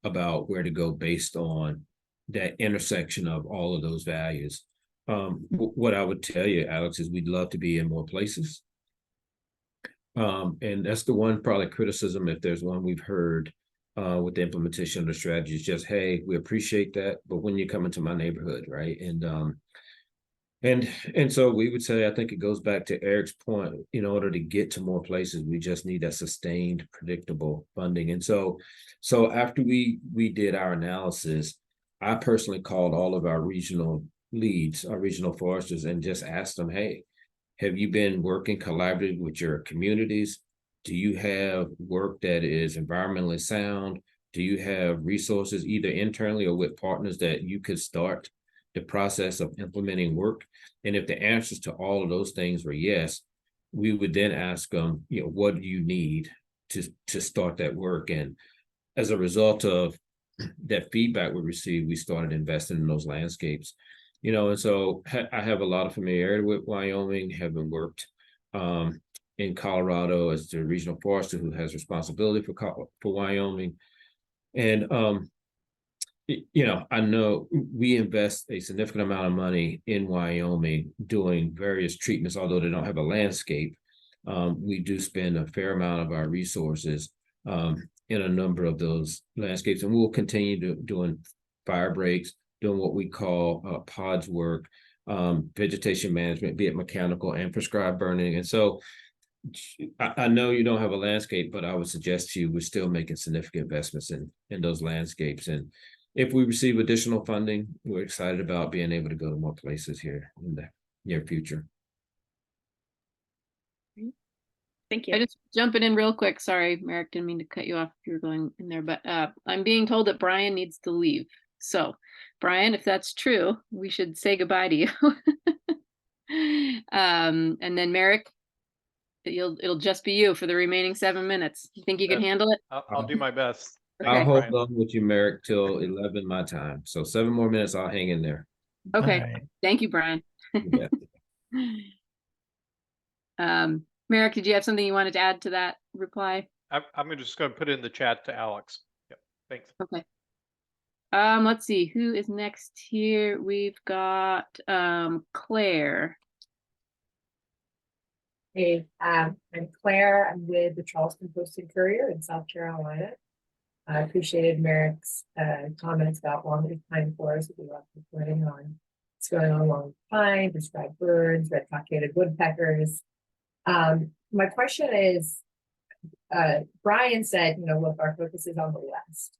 about where to go based on that intersection of all of those values. What I would tell you, Alex, is we'd love to be in more places. And that's the one probably criticism, if there's one we've heard with the implementation of the strategy, is just, hey, we appreciate that, but when you come into my neighborhood, right? And And so we would say, I think it goes back to Eric's point, in order to get to more places, we just need that sustained, predictable funding. And so after we did our analysis, I personally called all of our regional leads, our regional foresters, and just asked them, hey, have you been working collaboratively with your communities? Do you have work that is environmentally sound? Do you have resources either internally or with partners that you could start the process of implementing work? And if the answers to all of those things were yes, we would then ask them, what do you need to start that work? And as a result of that feedback we received, we started investing in those landscapes. And so I have a lot of familiarity with Wyoming, having worked in Colorado as the regional forester who has responsibility for Wyoming. And I know we invest a significant amount of money in Wyoming doing various treatments, although they don't have a landscape. We do spend a fair amount of our resources in a number of those landscapes, and we'll continue doing fire breaks, doing what we call pods work, vegetation management, be it mechanical and prescribed burning. And so I know you don't have a landscape, but I would suggest to you we're still making significant investments in those landscapes. And if we receive additional funding, we're excited about being able to go to more places here in the near future. Thank you. I just jumping in real quick. Sorry, Merrick, didn't mean to cut you off if you were going in there, but I'm being told that Brian needs to leave. So, Brian, if that's true, we should say goodbye to you. And then Merrick, it'll just be you for the remaining 7 minutes. You think you can handle it? I'll do my best. Okay. I'll hold on with you, Merrick, till 11 my time. So 7 more minutes, I'll hang in there. Okay. All right. Thank you, Brian. Yeah. Merrick, did you have something you wanted to add to that reply? I'm just going to put it in the chat to Alex. Yep. Thanks. Okay. Let's see who is next here. We've got Claire. Hey, I'm Claire. I'm with the Charleston Post and Courier in South Carolina. I appreciated Merrick's comments about long pine forests that we love reporting on. What's going on along pine, prescribed birds, red-cockaded woodpeckers. My question is, Brian said, look, our focus is on the West.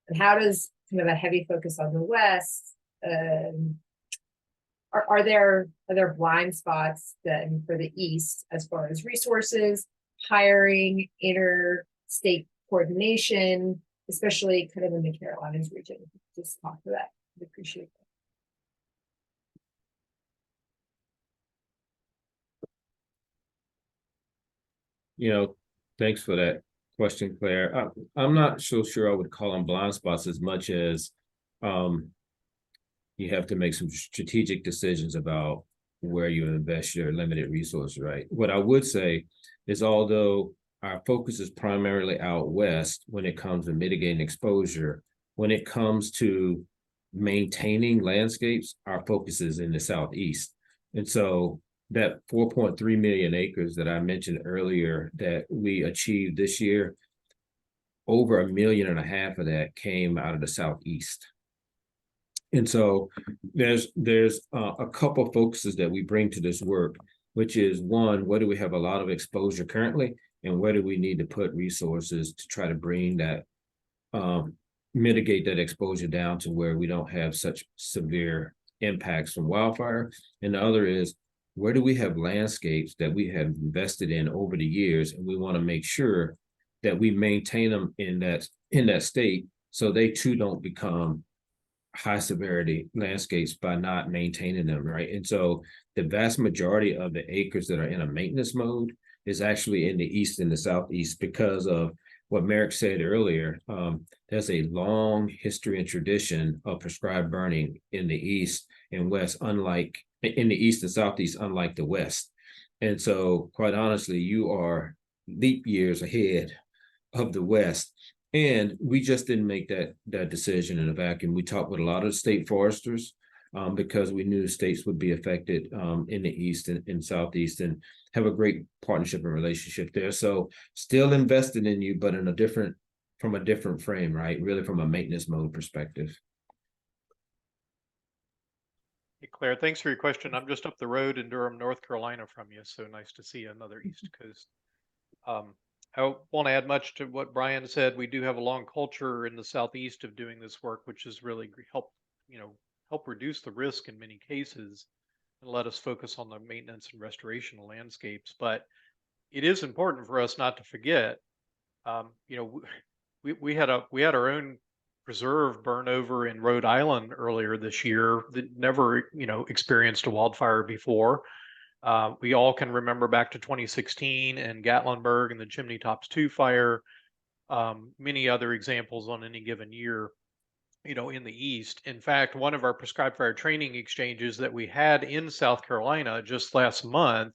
And how does kind of a heavy focus on the West, are there blind spots then for the East as far as resources, hiring, interstate coordination, especially kind of in the Carolinas region? Just talk to that. I appreciate that. Thanks for that question, Claire. I'm not so sure I would call them blind spots as much as you have to make some strategic decisions about where you invest your limited resources, right? What I would say is, although our focus is primarily out West when it comes to mitigating exposure, when it comes to maintaining landscapes, our focus is in the Southeast. And so that 4.3 million acres that I mentioned earlier that we achieved this year, over 1.5 million of that came out of the Southeast. And so there's a couple of focuses that we bring to this work, which is, one, where do we have a lot of exposure currently, and where do we need to put resources to try to bring that, mitigate that exposure down to where we don't have such severe impacts from wildfire. And the other is, where do we have landscapes that we have invested in over the years, and we want to make sure that we maintain them in that state, so they too don't become high severity landscapes by not maintaining them, right? And so the vast majority of the acres that are in a maintenance mode is actually in the East and the Southeast, because of what Merrick said earlier. There's a long history and tradition of prescribed burning in the East and West, unlike in the East and Southeast, unlike the West. And so, quite honestly, you are leap years ahead of the West. And we just didn't make that decision in a vacuum. We talked with a lot of state foresters because we knew states would be affected in the East and Southeast, and have a great partnership and relationship there. So still invested in you, but from a different frame, right? Really from a maintenance mode perspective. Hey, Claire, thanks for your question. I'm just up the road in Durham, North Carolina from you, so nice to see another East Coast. I won't add much to what Brian said. We do have a long culture in the Southeast of doing this work, which has really help reduce the risk in many cases and let us focus on the maintenance and restoration of landscapes. But it is important for us not to forget, we had our own preserve burn over in Rhode Island earlier this year that never, experienced a wildfire before. We all can remember back to 2016 and Gatlinburg and the Chimney Tops 2 fire, many other examples on any given year, in the East. In fact, one of our prescribed fire training exchanges that we had in South Carolina just last month,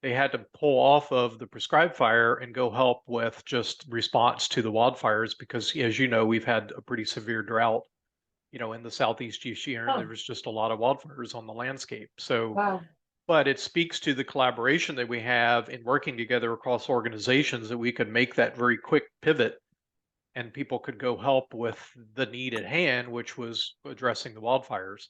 they had to pull off of the prescribed fire and go help with just response to the wildfires because, as you know, we've had a pretty severe drought, in the Southeast this year. Oh. There was just a lot of wildfires on the landscape. So, Wow. but it speaks to the collaboration that we have in working together across organizations that we could make that very quick pivot and people could go help with the need at hand, which was addressing the wildfires.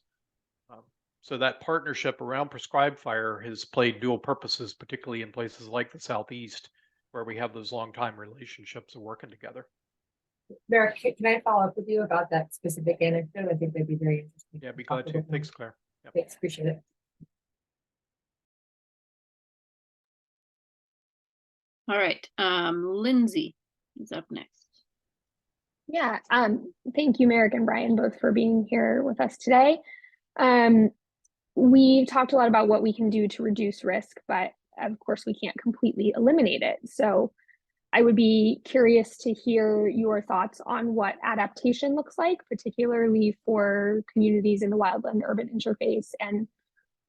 So that partnership around prescribed fire has played dual purposes, particularly in places like the Southeast, where we have those long time relationships of working together. Merrick, can I follow up with you about that specific anecdote? I think that'd be very interesting. Yeah, be glad to. Thanks, Claire. Yep. Thanks, appreciate it. All right, Lindsay is up next. Yeah, thank you, Merrick and Brian, both for being here with us today. We've talked a lot about what we can do to reduce risk, but of course we can't completely eliminate it. So I would be curious to hear your thoughts on what adaptation looks like, particularly for communities in the wildland-urban interface, and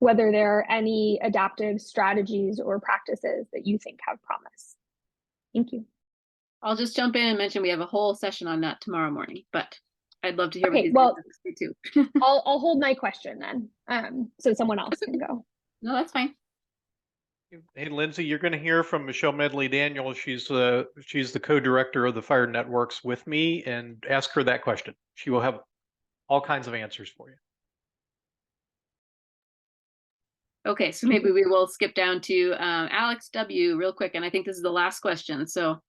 whether there are any adaptive strategies or practices that you think have promise. Thank you. I'll just jump in and mention we have a whole session on that tomorrow morning, but I'd love to hear Okay, what you well, too. I'll hold my question then, so someone else can go. No, that's fine. Hey, Lindsay, you're going to hear from Michelle Medley Daniel. She's the co-director of the Fire Networks with me, and ask her that question. She will have all kinds of answers for you. Okay, so maybe we will skip down to Alex W. real quick, and I think this is the last question, so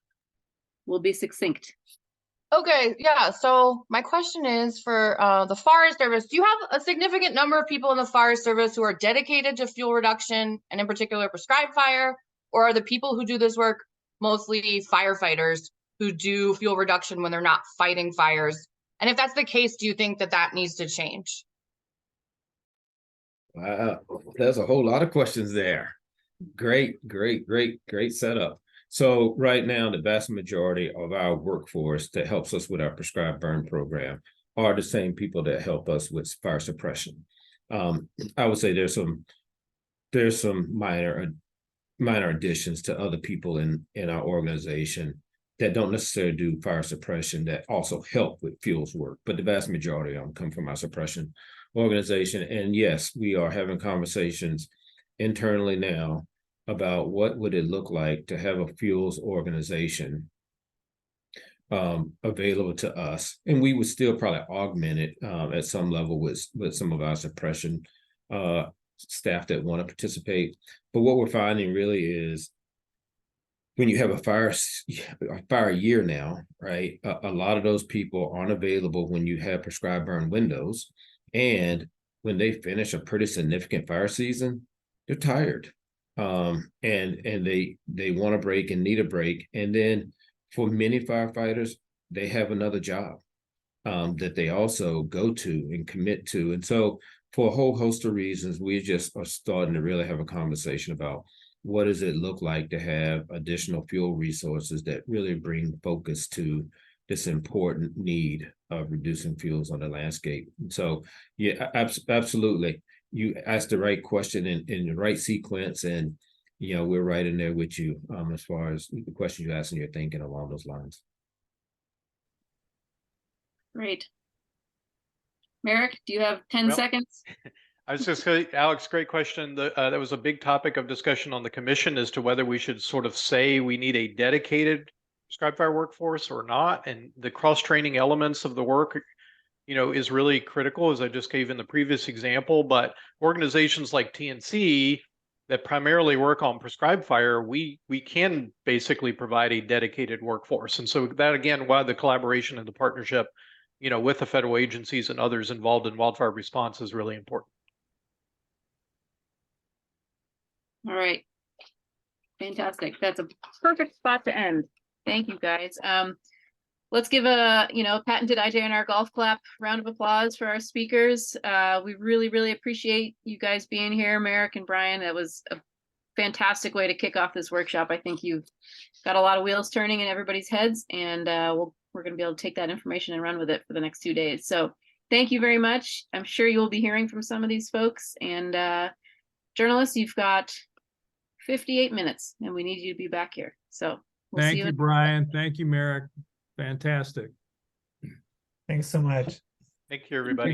we'll be succinct. Okay, yeah, so my question is for the Forest Service, do you have a significant number of people in the Forest Service who are dedicated to fuel reduction and in particular prescribed fire, or are the people who do this work mostly firefighters who do fuel reduction when they're not fighting fires? And if that's the case, do you think that that needs to change? Wow, there's a whole lot of questions there. Great setup. So right now, the vast majority of our workforce that helps us with our prescribed burn program are the same people that help us with fire suppression. I would say there's some minor additions to other people in our organization that don't necessarily do fire suppression that also help with fuels work, but the vast majority of them come from our suppression organization. And yes, we are having conversations internally now about what would it look like to have a fuels organization available to us, and we would still probably augment it at some level with some of our suppression staff that want to participate. But what we're finding really is when you have a fire year now, right? A lot of those people aren't available when you have prescribed burn windows, and when they finish a pretty significant fire season, they're tired. And they want a break and need a break. And then for many firefighters, they have another job that they also go to and commit to. And so for a whole host of reasons, we just are starting to really have a conversation about what does it look like to have additional fuel resources that really bring focus to this important need of reducing fuels on the landscape. And so, yeah, absolutely. You asked the right question in the right sequence, and we're right in there with you as far as the question you asked and you're thinking along those lines. Great. Merrick, do you have 10 seconds? I was just saying, Alex, great question. That was a big topic of discussion on the commission as to whether we should sort of say we need a dedicated prescribed fire workforce or not, and the cross-training elements of the work is really critical, as I just gave in the previous example. But organizations like TNC that primarily work on prescribed fire, we can basically provide a dedicated workforce. And so that, again, why the collaboration and the partnership, with the federal agencies and others involved in wildfire response is really important. All right. Fantastic. That's a perfect spot to end. Thank you, guys. Let's give a, patented IJNR golf clap round of applause for our speakers. We really, really appreciate you guys being here, Merrick and Brian. That was a fantastic way to kick off this workshop. I think you've got a lot of wheels turning in everybody's heads, and we're going to be able to take that information and run with it for the next 2 days. So thank you very much. I'm sure you will be hearing from some of these folks, and journalists, you've got 58 minutes and we need you to be back here. So we'll Thank see you, Brian. Thank you, Merrick. Fantastic. Thanks so much. Thank you, everybody.